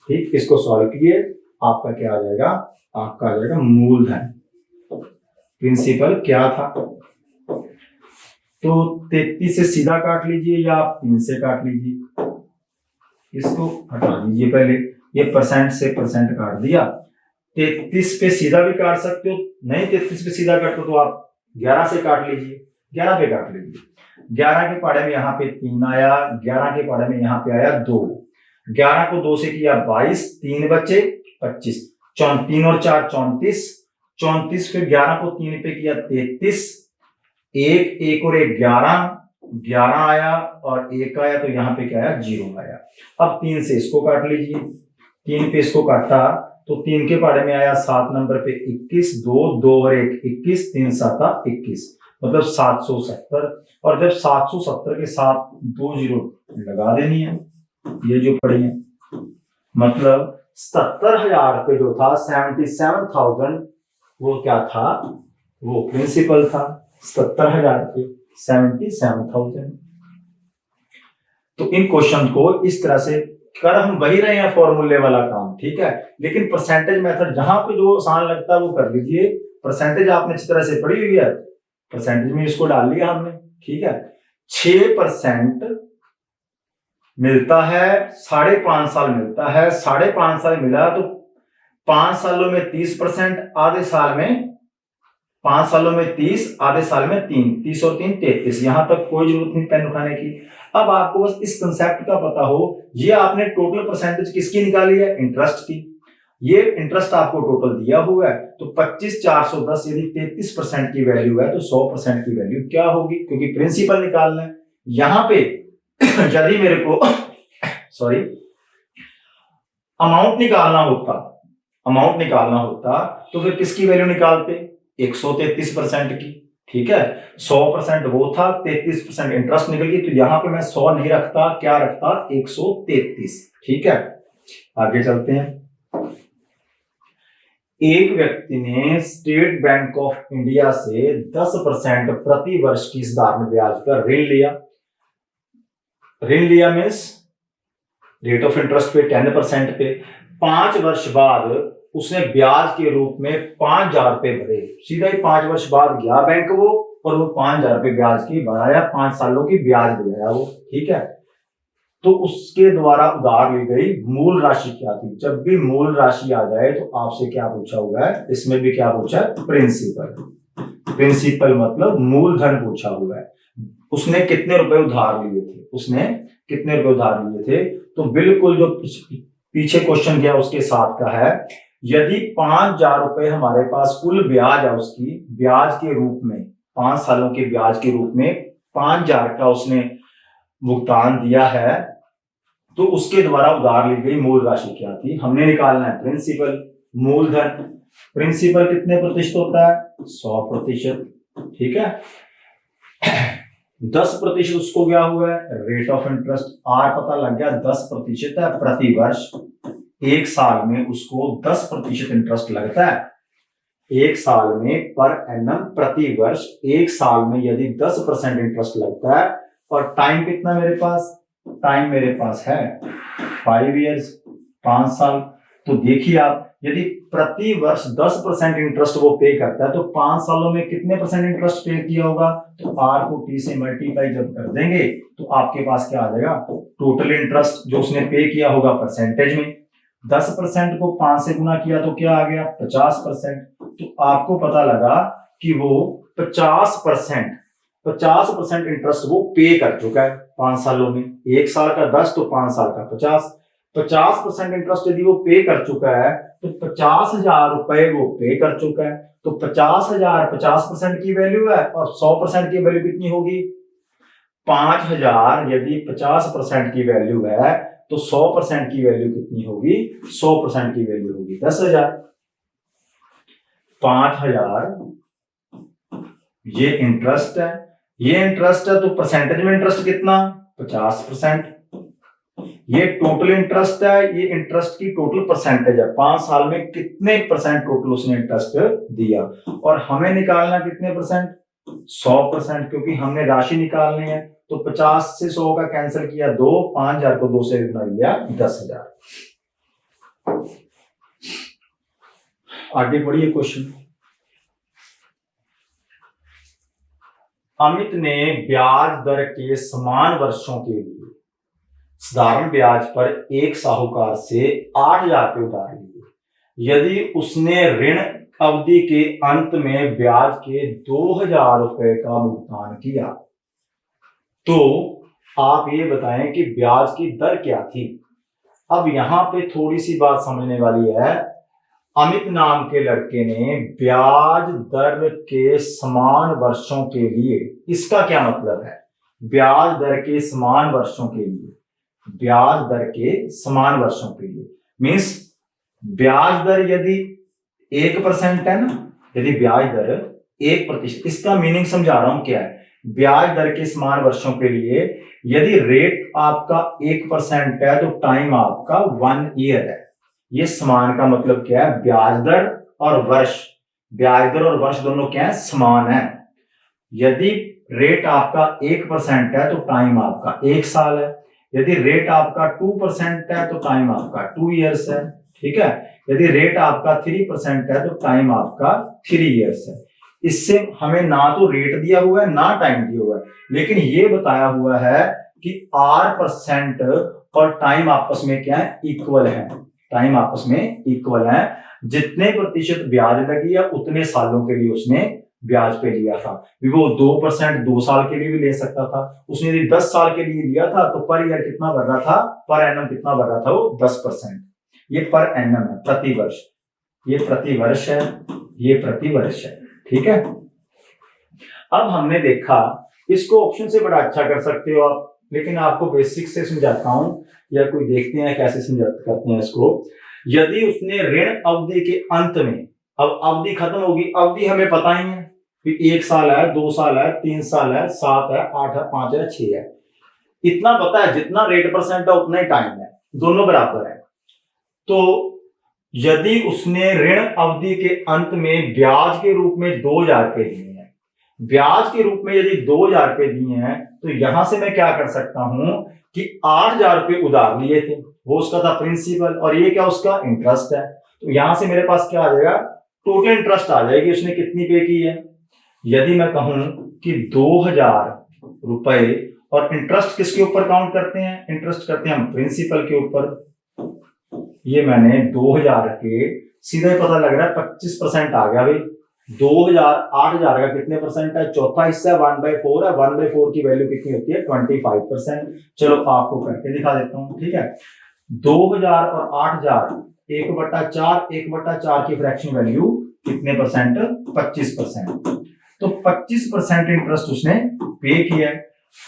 ठीक, इसको सॉल्व किए, आपका क्या आ जाएगा? आपका आ जाएगा मूलधन। प्रिंसिपल क्या था? तो 33 से सीधा काट लीजिए या आप 3 से काट लीजिए, इसको हटा दीजिए पहले। ये परसेंट से परसेंट काट दिया। 33 पे सीधा भी काट सकते हो, नहीं 33 पे सीधा काटते हो तो आप 11 से काट लीजिए, 11 पे काट लीजिए। 11 के पाड़े में यहाँ पे 3 आया, 11 के पाड़े में यहाँ पे आया 2, 11 को 2 से किया 22, 3 बचे 25, 3 और 4 34, 34 फिर 11 को 3 पे किया 33, एक और 1 11, 11 आया और 1 आया तो यहाँ पे क्या आया? 0 आया। अब 3 से इसको काट लीजिए, 3 पे इसको काटा तो 3 के पाड़े में आया 7 नंबर पे 21, 2 और 1 21, 3 7 21, मतलब 770। और जब 770 के साथ 2 जीरो लगा देनी है, ये जो पड़ी है, मतलब 77,000 रुपए जो था, 77,000, वो क्या था? वो प्रिंसिपल था। 77,000 रुपए, 77,000। तो इन क्वेश्चन को इस तरह से कर हम वही रहे हैं, फॉर्मूले वाला काम। ठीक है, लेकिन परसेंटेज मेथड जहां पे जो आसान लगता है वो कर लीजिए। परसेंटेज आपने अच्छी तरह से पढ़ी हुई है, परसेंटेज में इसको डाल लिया हमने। ठीक है, 6% मिलता है, 5.5 साल मिलता है, 5.5 साल मिला तो 5 सालों में 30%, आधे साल में 5 सालों में 30, आधे साल में 3, 30 और 3 33। यहां तक कोई जरूरत नहीं पेन उठाने की। अब आपको बस इस कंसेप्ट का पता हो, ये आपने टोटल परसेंटेज किसकी निकाली है? इंटरेस्ट की। ये इंटरेस्ट आपको टोटल दिया हुआ है, तो 25,410 यदि 33% की वैल्यू है तो 100% की वैल्यू क्या होगी? क्योंकि प्रिंसिपल निकालना है। यहां पे यदि मेरे को सॉरी अमाउंट निकालना होता तो फिर किसकी वैल्यू निकालते? 133% की। ठीक है, 100% वो था, 33% इंटरेस्ट निकल गई, तो यहां पे मैं 100 नहीं रखता, क्या रखता? 133। ठीक है, आगे चलते हैं। एक व्यक्ति ने स्टेट बैंक ऑफ इंडिया से 10% प्रति वर्ष की साधारण ब्याज पर ऋण लिया। ऋण लिया मीन्स रेट ऑफ इंटरेस्ट पे 10% पे। 5 वर्ष बाद उसने ब्याज के रूप में 5,000 रुपए भरे। सीधा ही 5 वर्ष बाद गया बैंक वो और वो 5,000 रुपए ब्याज की भराया, 5 सालों की ब्याज दे आया वो। ठीक है, तो उसके द्वारा उधार ली गई मूल राशि क्या थी? जब भी मूल राशि आ जाए तो आपसे क्या पूछा हुआ है? इसमें भी क्या पूछा है? प्रिंसिपल। प्रिंसिपल मतलब मूलधन पूछा हुआ है। उसने कितने रुपए उधार लिए थे? उसने कितने रुपए उधार लिए थे? तो बिल्कुल जो पीछे क्वेश्चन किया उसके साथ का है। यदि 5,000 रुपए हमारे पास कुल ब्याज है, उसकी ब्याज के रूप में 5 सालों के ब्याज के रूप में 5,000 का उसने भुगतान दिया है, तो उसके द्वारा उधार ली गई मूल राशि क्या थी, हमने निकालना है प्रिंसिपल, मूलधन। प्रिंसिपल कितने प्रतिशत होता है, 100%, ठीक है। 10% उसको क्या हुआ है, रेट ऑफ इंटरेस्ट, आर पता लग गया 10% है प्रति वर्ष। एक साल में उसको 10% इंटरेस्ट लगता है, एक साल में पर एनम प्रति वर्ष, एक साल में यदि 10% इंटरेस्ट लगता है, और टाइम कितना मेरे पास, टाइम मेरे पास है 5 इयर्स, 5 साल। तो देखिए आप, यदि प्रति वर्ष 10% इंटरेस्ट वो पे करता है तो 5 सालों में कितने परसेंट इंटरेस्ट पे किया होगा, तो आर को टी से मल्टीप्लाई जब कर देंगे तो आपके पास क्या आ जाएगा, टोटल इंटरेस्ट जो उसने पे किया होगा परसेंटेज में। 10% को 5 से गुना किया तो क्या आ गया, 50%। तो आपको पता लगा कि वो 50% इंटरेस्ट वो पे कर चुका है 5 सालों में। एक साल का 10 तो 5 साल का 50% इंटरेस्ट यदि वो पे कर चुका है तो 50,000 रुपए वो पे कर चुका है। तो 50,000 50% की वैल्यू है, और 100% की वैल्यू कितनी होगी, 5,000 यदि 50% की वैल्यू है तो 100% की वैल्यू कितनी होगी, 100% की वैल्यू होगी 10,000। 5,000 ये इंटरेस्ट है, ये इंटरेस्ट है, तो परसेंटेज में इंटरेस्ट कितना, 50%। ये टोटल इंटरेस्ट है, ये इंटरेस्ट की टोटल परसेंटेज है, 5 साल में कितने परसेंट टोटल उसने इंटरेस्ट दिया। और हमें निकालना कितने परसेंट, 100%, क्योंकि हमने राशि निकालनी है। तो 50 से 100 का कैंसिल किया 2, 5,000 को 2 से गुना किया 10,000। आगे बढ़िए क्वेश्चन। अमित ने ब्याज दर के समान वर्षों के लिए साधारण ब्याज पर एक साहूकार से 8,000 रुपये उधार लिए। यदि उसने ऋण अवधि के अंत में ब्याज के 2,000 रुपए का भुगतान किया, तो आप ये बताएं कि ब्याज की दर क्या थी। अब यहां पे थोड़ी सी बात समझने वाली है। अमित नाम के लड़के ने ब्याज दर के समान वर्षों के लिए, इसका क्या मतलब है, ब्याज दर के समान वर्षों के लिए, ब्याज दर के समान वर्षों के लिए मीन्स ब्याज दर यदि 1% है ना, यदि ब्याज दर 1%, इसका मीनिंग समझा रहा हूं क्या है। ब्याज दर के समान वर्षों के लिए यदि रेट आपका 1% है तो टाइम आपका 1 ईयर है। ये समान का मतलब क्या है, ब्याज दर और वर्ष, ब्याज दर और वर्ष दोनों क्या है, समान है। यदि रेट आपका 1% है तो टाइम आपका 1 साल है। यदि रेट आपका 2% है तो टाइम आपका 2 इयर्स है, ठीक है। यदि रेट आपका 3% है तो टाइम आपका 3 इयर्स है। इससे हमें ना तो रेट दिया हुआ है ना टाइम दिया हुआ है, लेकिन ये बताया हुआ है कि R% और टाइम आपस में क्या है, इक्वल है। टाइम आपस में इक्वल है, जितने प्रतिशत ब्याज लगी है उतने सालों के लिए उसने ब्याज पे लिया था। वो 2% 2 साल के लिए भी ले सकता था। उसने यदि 10 साल के लिए लिया था तो पर ईयर कितना भर रहा था, पर एनम कितना भर रहा था, वो 10%। ये पर एनम है, प्रति वर्ष, ये प्रति वर्ष है, ये प्रति वर्ष है, ठीक है। अब हमने देखा, इसको ऑप्शन से बड़ा अच्छा कर सकते हो आप, लेकिन आपको बेसिक से समझाता हूं, या कोई देखते हैं कैसे समझाते करते हैं इसको। यदि उसने ऋण अवधि के अंत में, अब अवधि खत्म होगी, अवधि हमें पता ही है कि 1 साल है, 2 साल है, 3 साल है, 7 है, 8 है, 5 है, 6 है, इतना पता है। जितना रेट परसेंट है उतना ही टाइम है, दोनों बराबर है। तो यदि उसने ऋण अवधि के अंत में ब्याज के रूप में 2,000 रुपए दिए हैं, ब्याज के रूप में यदि 2,000 रुपए दिए हैं, तो यहां से मैं क्या कर सकता हूं कि 8,000 रुपए उधार लिए थे, वो उसका था प्रिंसिपल, और ये क्या उसका इंटरेस्ट है। तो यहां से मेरे पास क्या आ जाएगा, टोटल इंटरेस्ट आ जाएगी, उसने कितनी पे की है। यदि मैं कहूं कि 2,000 रुपए, और इंटरेस्ट किसके ऊपर काउंट करते हैं, इंटरेस्ट करते हैं हम प्रिंसिपल के ऊपर। ये मैंने 2,000 के सीधे पता लग रहा है 25% आ गया भाई। 2,000 8,000 का कितने परसेंट है, चौथा हिस्सा 1/4 है। 1/4 की वैल्यू कितनी होती है, 25%। चलो आपको करके दिखा देता हूं, ठीक है। 2,000 और 8,000 1/4, 1/4 की फ्रैक्शन वैल्यू कितने परसेंट, 25%। तो 25% इंटरेस्ट उसने पे किया है।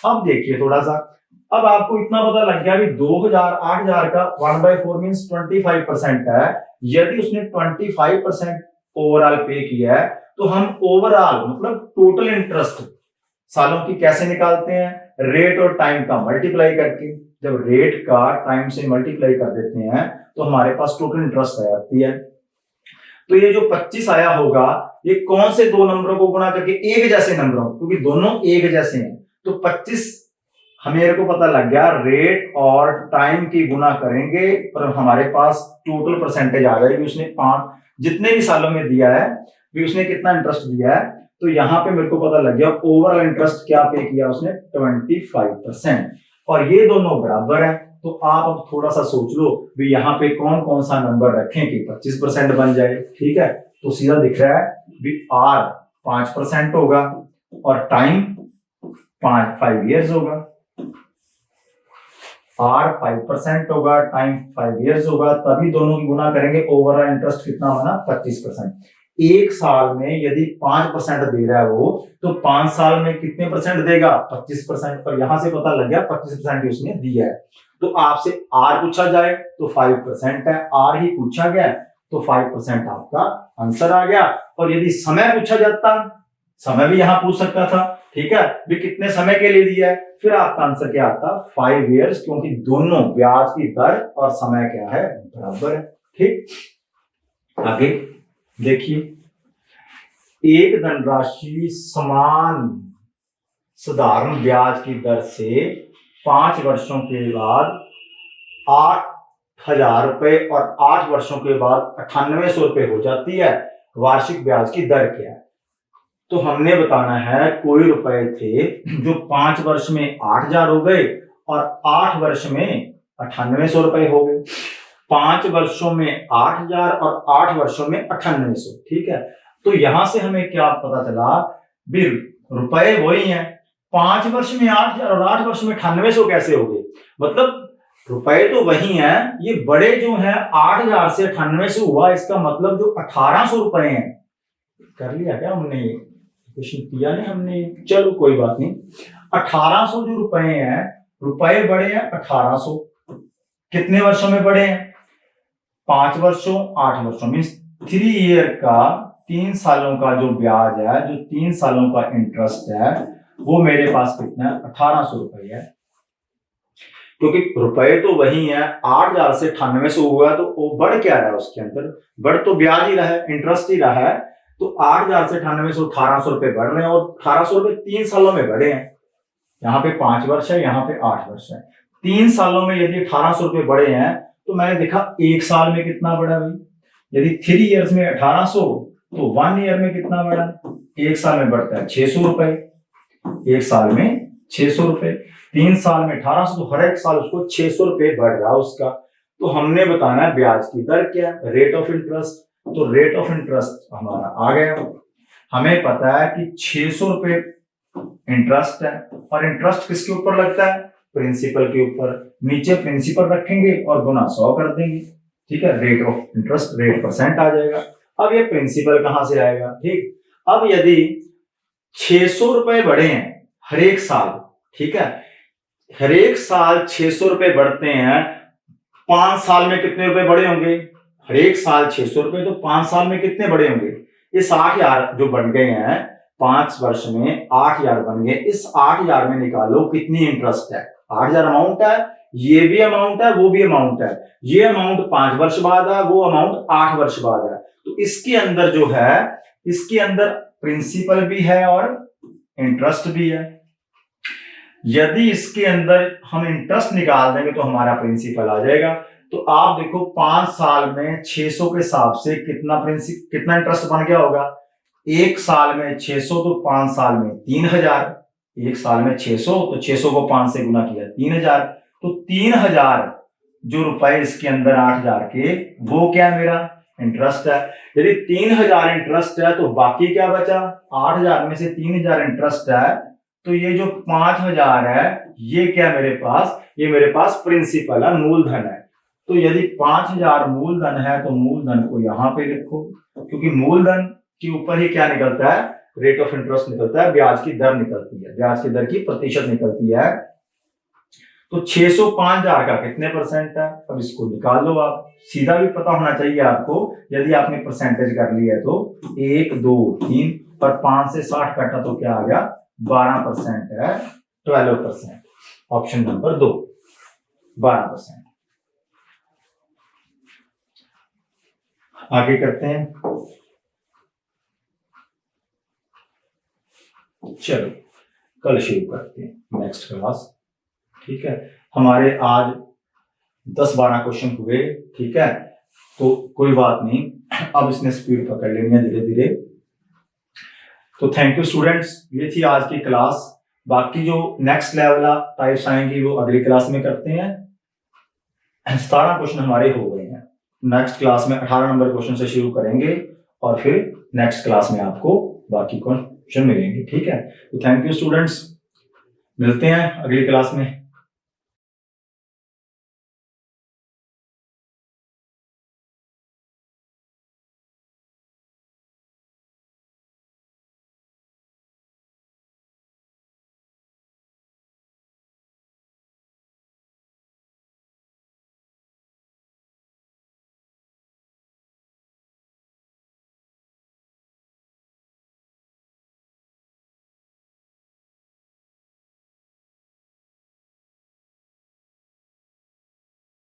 अब देखिए थोड़ा सा, अब आपको इतना पता लग गया भी 2000 8000 का 1/4 मीन्स 25% है। यदि उसने 25% ओवरऑल पे किया है तो हम ओवरऑल मतलब टोटल इंटरेस्ट सालों की कैसे निकालते हैं, रेट और टाइम का मल्टीप्लाई करके। जब रेट का टाइम से मल्टीप्लाई कर देते हैं तो हमारे पास टोटल इंटरेस्ट आ जाती है। तो ये जो 25 आया होगा ये कौन से दो नंबरों को गुणा करके, एक जैसे नंबरों, क्योंकि दोनों एक जैसे हैं, तो 25 हमें को पता लग गया रेट और टाइम की गुना करेंगे और हमारे पास टोटल परसेंटेज आ जाएगी। उसने 5 जितने भी सालों में दिया है भी उसने कितना इंटरेस्ट दिया है, तो यहाँ पे मेरे को पता लग गया ओवरऑल इंटरेस्ट क्या पे किया उसने 25%। और ये दोनों बराबर है। तो आप अब थोड़ा सा सोच लो भी यहाँ पे कौन कौन सा नंबर रखें कि 25% बन जाए। ठीक है, तो सीधा दिख रहा है भी R 5% होगा और टाइम 5 ईयर्स होगा। R 5% होगा, टाइम 5 ईयर्स होगा, तभी दोनों की गुना करेंगे। ओवरऑल इंटरेस्ट कितना बना 25%। एक साल में यदि 5% दे रहा है वो, तो 5 साल में कितने परसेंट देगा 25%। और यहां से पता लग गया 25% उसने दिया है। तो आपसे R पूछा जाए तो 5% है, R ही पूछा गया तो 5% आपका आंसर आ गया। और यदि समय पूछा जाता, समय भी यहां पूछ सकता था, ठीक है, भी कितने समय के लिए दिया है, फिर आपका आंसर क्या आता 5 ईयर्स, क्योंकि दोनों ब्याज की दर और समय क्या है बराबर है। ठीक, आगे देखिए, एक धनराशि समान साधारण ब्याज की दर से 5 वर्षों के बाद 8,000 रुपए और 8 वर्षों के बाद 9800 रुपए हो जाती है। वार्षिक ब्याज की दर क्या है? तो हमने बताना है कोई रुपए थे जो 5 वर्ष में 8,000 हो गए और 8 वर्ष में 9800 रुपए हो गए। 5 वर्षों में 8,000 और 8 वर्षों में 9800। ठीक है, तो यहां से हमें क्या पता चला भी रुपए वही हैं, 5 वर्ष में 8,000 और 8 वर्ष में 9800 कैसे हो गए? मतलब रुपए तो वही हैं, ये बड़े जो हैं 8,000 से 9800 हुआ, इसका मतलब जो 1800 रुपए हैं। कर लिया क्या हमने? क्वेश्चन किया नहीं हमने, चलो कोई बात नहीं। 1800 जो रुपए हैं, रुपए बड़े हैं 1800। कितने वर्षों में बड़े हैं? 5 वर्षों 8 वर्षों मीन्स 3 ईयर का, 3 सालों का जो ब्याज है, जो 3 सालों का इंटरेस्ट है, वो मेरे पास कितना है 1800 रुपए है। क्योंकि रुपए तो वही है, 8,000 से 9800 हुआ, तो वो बढ़ क्या रहा है उसके अंदर? बढ़ तो ब्याज ही रहा है, इंटरेस्ट ही रहा है। तो 8,000 से 9800 1800 रुपए बढ़ रहे हैं और 1800 रुपए 3 सालों में बढ़े हैं। यहाँ पे 5 वर्ष है, यहाँ पे 8 वर्ष है। 3 सालों में यदि 1800 रुपए बढ़े हैं तो मैंने देखा एक साल में कितना बढ़ा भाई? यदि 3 ईयर्स में 1800 तो 1 ईयर में कितना बढ़ा? एक साल में बढ़ता है 600 रुपए, एक साल में 600 रुपए। 3 साल में 1800 तो हर एक साल उसको 600 रुपए बढ़ रहा है उसका। तो हमने बताना है ब्याज की दर क्या, रेट ऑफ इंटरेस्ट। तो रेट ऑफ इंटरेस्ट हमारा आ गया। हमें पता है कि 600 रुपए इंटरेस्ट है और इंटरेस्ट किसके ऊपर लगता है? प्रिंसिपल के ऊपर। नीचे प्रिंसिपल रखेंगे और गुना 100 कर देंगे। ठीक है, rate of interest rate percent आ जाएगा। अब ये प्रिंसिपल कहां से आएगा? ठीक, अब यदि 600 रुपए बढ़े हैं हर एक साल, ठीक है, हर एक साल 600 रुपए बढ़ते हैं, 5 साल में कितने रुपए बढ़े होंगे? हर एक साल 600 रुपए, तो 5 साल में कितने बढ़े होंगे? ये 60,000 जो बन गए हैं, 5 वर्ष में 8,000 बन गए। इस 8,000 में निकालो कितनी इंटरेस्ट है। 8,000 अमाउंट है, ये भी अमाउंट है, वो भी अमाउंट है। ये अमाउंट 5 वर्ष बाद है, वो अमाउंट 8 वर्ष बाद है। तो इसके अंदर जो है, इसके अंदर प्रिंसिपल भी है और इंटरेस्ट भी है। यदि इसके अंदर हम इंटरेस्ट निकाल देंगे तो हमारा प्रिंसिपल आ जाएगा। तो आप देखो 5 साल में 600 के हिसाब से कितना इंटरेस्ट बन गया होगा? एक साल में 600 तो 5 साल में 3,000। एक साल में 600 तो 600 को 5 से गुना किया 3,000। तो 3,000 जो रुपए इसके अंदर 8,000 के, वो क्या मेरा इंटरेस्ट है। यदि 3,000 इंटरेस्ट है तो बाकी क्या बचा? 8,000 में से 3,000 इंटरेस्ट है, तो ये जो 5,000 है ये क्या मेरे पास? ये मेरे पास प्रिंसिपल है, मूलधन है। तो यदि 5,000 मूलधन है तो मूलधन को यहां पे लिखो, क्योंकि मूलधन के ऊपर ही क्या निकलता है? रेट ऑफ इंटरेस्ट निकलता है, ब्याज की दर निकलती है, ब्याज की दर की प्रतिशत निकलती है। तो 605,000 का कितने परसेंट है, अब इसको निकाल लो आप। सीधा भी पता होना चाहिए आपको, यदि आपने परसेंटेज कर ली है तो 1 2 3 पर 5 से 60 काटा तो क्या आ गया 12% है, 12%। Option number 2 12%। आगे करते हैं, चलो कल शुरू करते हैं नेक्स्ट क्लास। ठीक है, हमारे आज 10-12 क्वेश्चन हुए। ठीक है, तो कोई बात नहीं, अब इसने स्पीड पकड़ लेनी है धीरे धीरे। तो थैंक यू स्टूडेंट्स, ये थी आज की क्लास। बाकी जो नेक्स्ट लेवल टाइप्स आएंगी वो अगली क्लास में करते हैं। 17 क्वेश्चन हमारे हो गए हैं। नेक्स्ट क्लास में 18 नंबर क्वेश्चन से शुरू करेंगे और फिर नेक्स्ट क्लास में आपको बाकी क्वेश्चन मिलेंगे। ठीक है, तो थैंक यू स्टूडेंट्स, मिलते हैं अगली क्लास में।